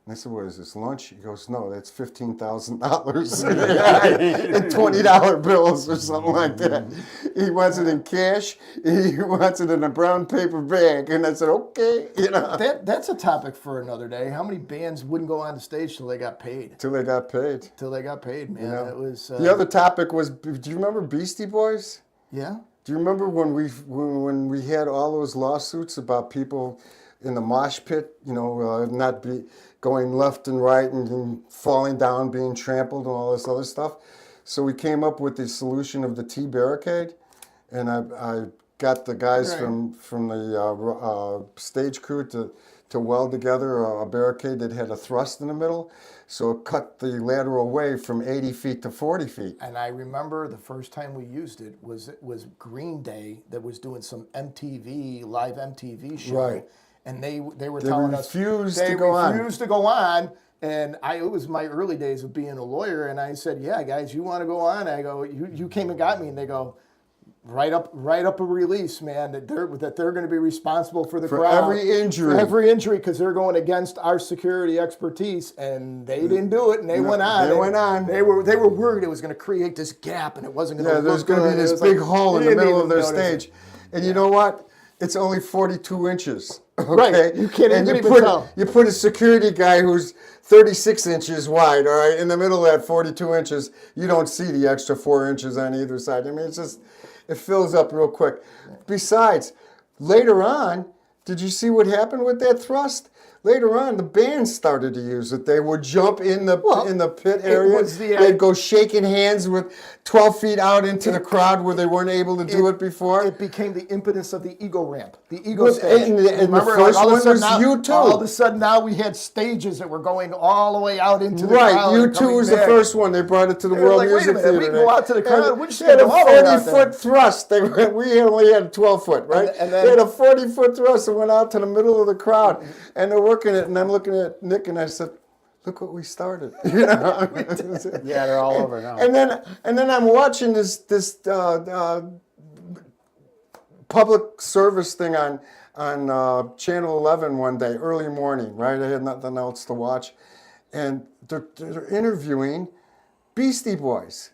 Speaker 2: And I said, what is this, lunch? He goes, no, that's $15,000 in $20 bills or something like that. He wants it in cash. He wants it in a brown paper bag. And I said, okay, you know.
Speaker 1: That's a topic for another day. How many bands wouldn't go on the stage till they got paid?
Speaker 2: Till they got paid.
Speaker 1: Till they got paid, man.
Speaker 2: You know?
Speaker 1: It was.
Speaker 2: The other topic was, do you remember Beastie Boys?
Speaker 1: Yeah.
Speaker 2: Do you remember when we had all those lawsuits about people in the mosh pit, not be going left and right and falling down, being trampled and all this other stuff. So we came up with the solution of the T-barricade, and I got the guys from the stage crew to weld together a barricade that had a thrust in the middle, so it cut the lateral wave from 80 feet to 40 feet.
Speaker 1: And I remember the first time we used it was Green Day that was doing some live MTV show,
Speaker 2: Right.
Speaker 1: and they were telling us
Speaker 2: refused
Speaker 1: they
Speaker 2: to go on.
Speaker 1: refused to go on. And it was my early days of being a lawyer, and I said, "Yeah, guys, you want to go on?" I go, "You came and got me," and they go, write up a release, man, that they're going to be responsible for the crowd,
Speaker 2: every injury.
Speaker 1: for every injury, because they're going against our security expertise, and they didn't do it, and they went on.
Speaker 2: They went on.
Speaker 1: They were worried it was going to create this gap, and it wasn't going to.
Speaker 2: Yeah, there's going to be this big hole in the middle of their stage, and you know what? It's only 42 inches. Okay?
Speaker 1: Right, you can't
Speaker 2: and
Speaker 1: even
Speaker 2: you
Speaker 1: tell.
Speaker 2: You put a security guy who's 36 inches wide, all right, in the middle of that 42 inches, you don't see the extra 4 inches on either side. I mean, it fills up real quick. Besides, later on, did you see what happened with that thrust? Later on, the bands started to use it. They would jump in the pit area. They'd go shaking hands with 12 feet out into the crowd where they weren't able to do it before.
Speaker 1: It became the impetus of the ego ramp, the ego stage.
Speaker 2: And the first
Speaker 1: all of a
Speaker 2: one
Speaker 1: sudden
Speaker 2: was
Speaker 1: now-
Speaker 2: U2.
Speaker 1: All of a sudden now we had stages that were going all the way out into the
Speaker 2: Right,
Speaker 1: crowd. and
Speaker 2: U2
Speaker 1: coming
Speaker 2: was the
Speaker 1: back.
Speaker 2: first one. They brought it to the
Speaker 1: They were
Speaker 2: World
Speaker 1: like, wait a
Speaker 2: Music
Speaker 1: minute, we
Speaker 2: Theater.
Speaker 1: can go out to the crowd, we just
Speaker 2: They had a
Speaker 1: can't go all the way out there.
Speaker 2: 40-foot thrust. We only had a 12-foot, right?
Speaker 1: And then-
Speaker 2: they had a 40-foot thrust and went out to the middle of the crowd. And they're working it, and I'm looking at Nick, and I said, look what we started.
Speaker 3: Yeah, they're all over now.
Speaker 2: And then I'm watching this public service thing on Channel 11 one day, early morning, right? I had nothing else to watch. And they're interviewing Beastie Boys.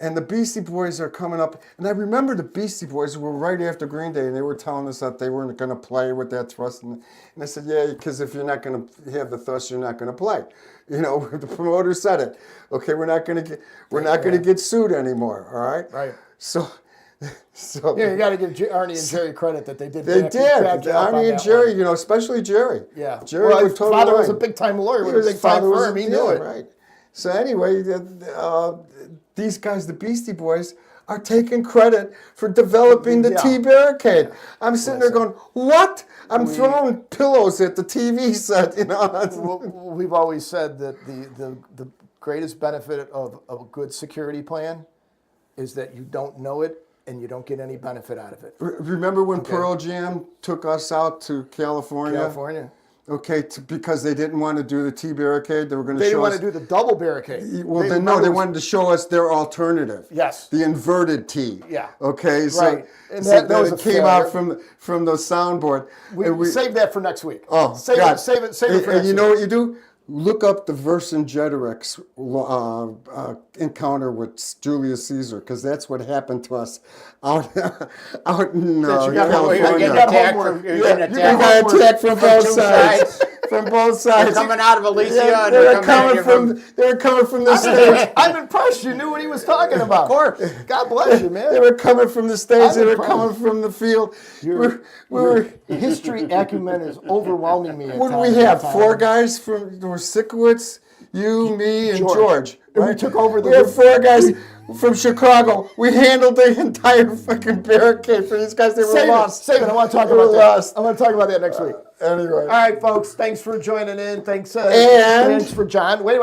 Speaker 2: And the Beastie Boys are coming up. And I remember the Beastie Boys were right after Green Day, and they were telling us that they weren't going to play with that thrust. And I said, yeah, because if you're not going to have the thrust, you're not going to play. The promoter said it. Okay, we're not going to get sued anymore. All right.
Speaker 1: Right.
Speaker 2: So
Speaker 1: Yeah, you got to give Arnie and Jerry credit that they did.
Speaker 2: they
Speaker 1: back
Speaker 2: did.
Speaker 1: up on
Speaker 2: Arnie and
Speaker 1: that
Speaker 2: Jerry,
Speaker 1: one.
Speaker 2: especially Jerry.
Speaker 1: Yeah.
Speaker 2: Jerry
Speaker 1: well,
Speaker 2: was
Speaker 1: his
Speaker 2: totally
Speaker 1: father was a
Speaker 2: right.
Speaker 1: big time lawyer with
Speaker 2: His
Speaker 1: a big time
Speaker 2: father was
Speaker 1: firm. He knew it.
Speaker 2: Right. So anyway, these guys, the Beastie Boys, are taking credit for developing the
Speaker 1: Yeah.
Speaker 2: T-barricade. I'm sitting there going, what? I'm throwing pillows at the TV set,
Speaker 1: Well, we've always said that the greatest benefit of a good security plan is that you don't know it and you don't get any benefit out of it.
Speaker 2: Remember when Pearl Jam took us out to California?
Speaker 1: California.
Speaker 2: Okay, because they didn't want to do the T-barricade. They were going to
Speaker 1: They
Speaker 2: show
Speaker 1: didn't want
Speaker 2: us.
Speaker 1: to do the double barricade.
Speaker 2: Well, they
Speaker 1: remember
Speaker 2: wanted to show us their alternative.
Speaker 1: Yes.
Speaker 2: The inverted T.
Speaker 1: Yeah.
Speaker 2: Okay, so,
Speaker 1: Right. And
Speaker 2: so
Speaker 1: that was
Speaker 2: it
Speaker 1: a
Speaker 2: came out
Speaker 1: failure.
Speaker 2: from the soundboard.
Speaker 1: We save that for next week.
Speaker 2: Oh,
Speaker 1: save
Speaker 2: God.
Speaker 1: it. Save it for
Speaker 2: And
Speaker 1: next
Speaker 2: you know
Speaker 1: week.
Speaker 2: what you do? Look up the Vercingetorix encounter with Julius Caesar, because that's what happened to us out in
Speaker 1: you got
Speaker 2: California.
Speaker 1: homework.
Speaker 3: You're
Speaker 1: You got
Speaker 3: getting
Speaker 1: homework.
Speaker 3: attacked.
Speaker 1: Yeah,
Speaker 3: You're
Speaker 1: you
Speaker 3: getting
Speaker 2: We
Speaker 3: attacked.
Speaker 2: got attacked from both
Speaker 3: two
Speaker 2: sides.
Speaker 3: sides.
Speaker 2: From both
Speaker 3: They're
Speaker 2: sides.
Speaker 3: coming out of Alicia
Speaker 2: Yeah,
Speaker 3: and
Speaker 2: they
Speaker 3: they're
Speaker 2: were coming from the stage.
Speaker 1: I'm impressed. You knew what he was talking about. Of course. God bless you, man.
Speaker 2: They were coming from the stage.
Speaker 1: I'm
Speaker 2: They were
Speaker 1: impressed.
Speaker 2: coming from the field.
Speaker 1: Your
Speaker 2: We were.
Speaker 1: history acumen is overwhelming me.
Speaker 2: What did we have? Four guys from there were Sikowitz, you, me, and George.
Speaker 1: And we
Speaker 2: right?
Speaker 1: took over the-
Speaker 2: We had four guys from Chicago. We handled the entire fucking barricade for these guys. They were lost.
Speaker 1: Save it. I want to talk
Speaker 2: They were
Speaker 1: about that.
Speaker 2: lost.
Speaker 1: I want to talk about that next week.
Speaker 2: Anyway.
Speaker 1: All right, folks. Thanks for joining in. Thanks.
Speaker 2: And-
Speaker 1: Thanks for John. Wait.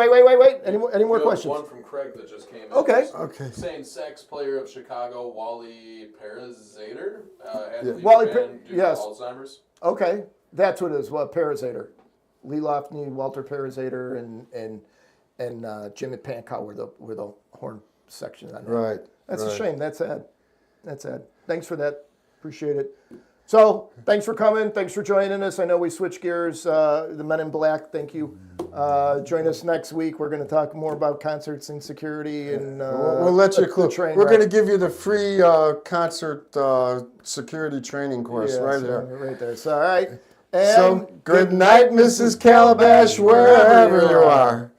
Speaker 1: Any more questions?
Speaker 4: One from Craig that just came in.
Speaker 1: Okay.
Speaker 2: Okay.
Speaker 4: Same sex player of Chicago, Wally Parazater, athlete
Speaker 1: Wally
Speaker 4: banned due to
Speaker 1: yes.
Speaker 4: Alzheimer's.
Speaker 1: Okay, that's what it is. Well, Parazater, Lee Lofney, Walter Parazater, and Jimmy Pankow were the horn sections on that.
Speaker 2: Right.
Speaker 1: That's a
Speaker 2: right.
Speaker 1: shame. That's sad. That's sad. Thanks for that. Appreciate it. So, thanks for coming. Thanks for joining us. I know we switched gears. The Men in Black, thank you. Join us next week. We're going to talk more about concerts and security. And
Speaker 2: We'll let you
Speaker 1: the
Speaker 2: clue.
Speaker 1: train
Speaker 2: We're
Speaker 1: wreck.
Speaker 2: going to give you the free concert security training course
Speaker 1: Yeah,
Speaker 2: right
Speaker 1: so,
Speaker 2: there.
Speaker 1: Right there. So, all right. And
Speaker 2: So, good night, Mrs. Calabash, wherever you are.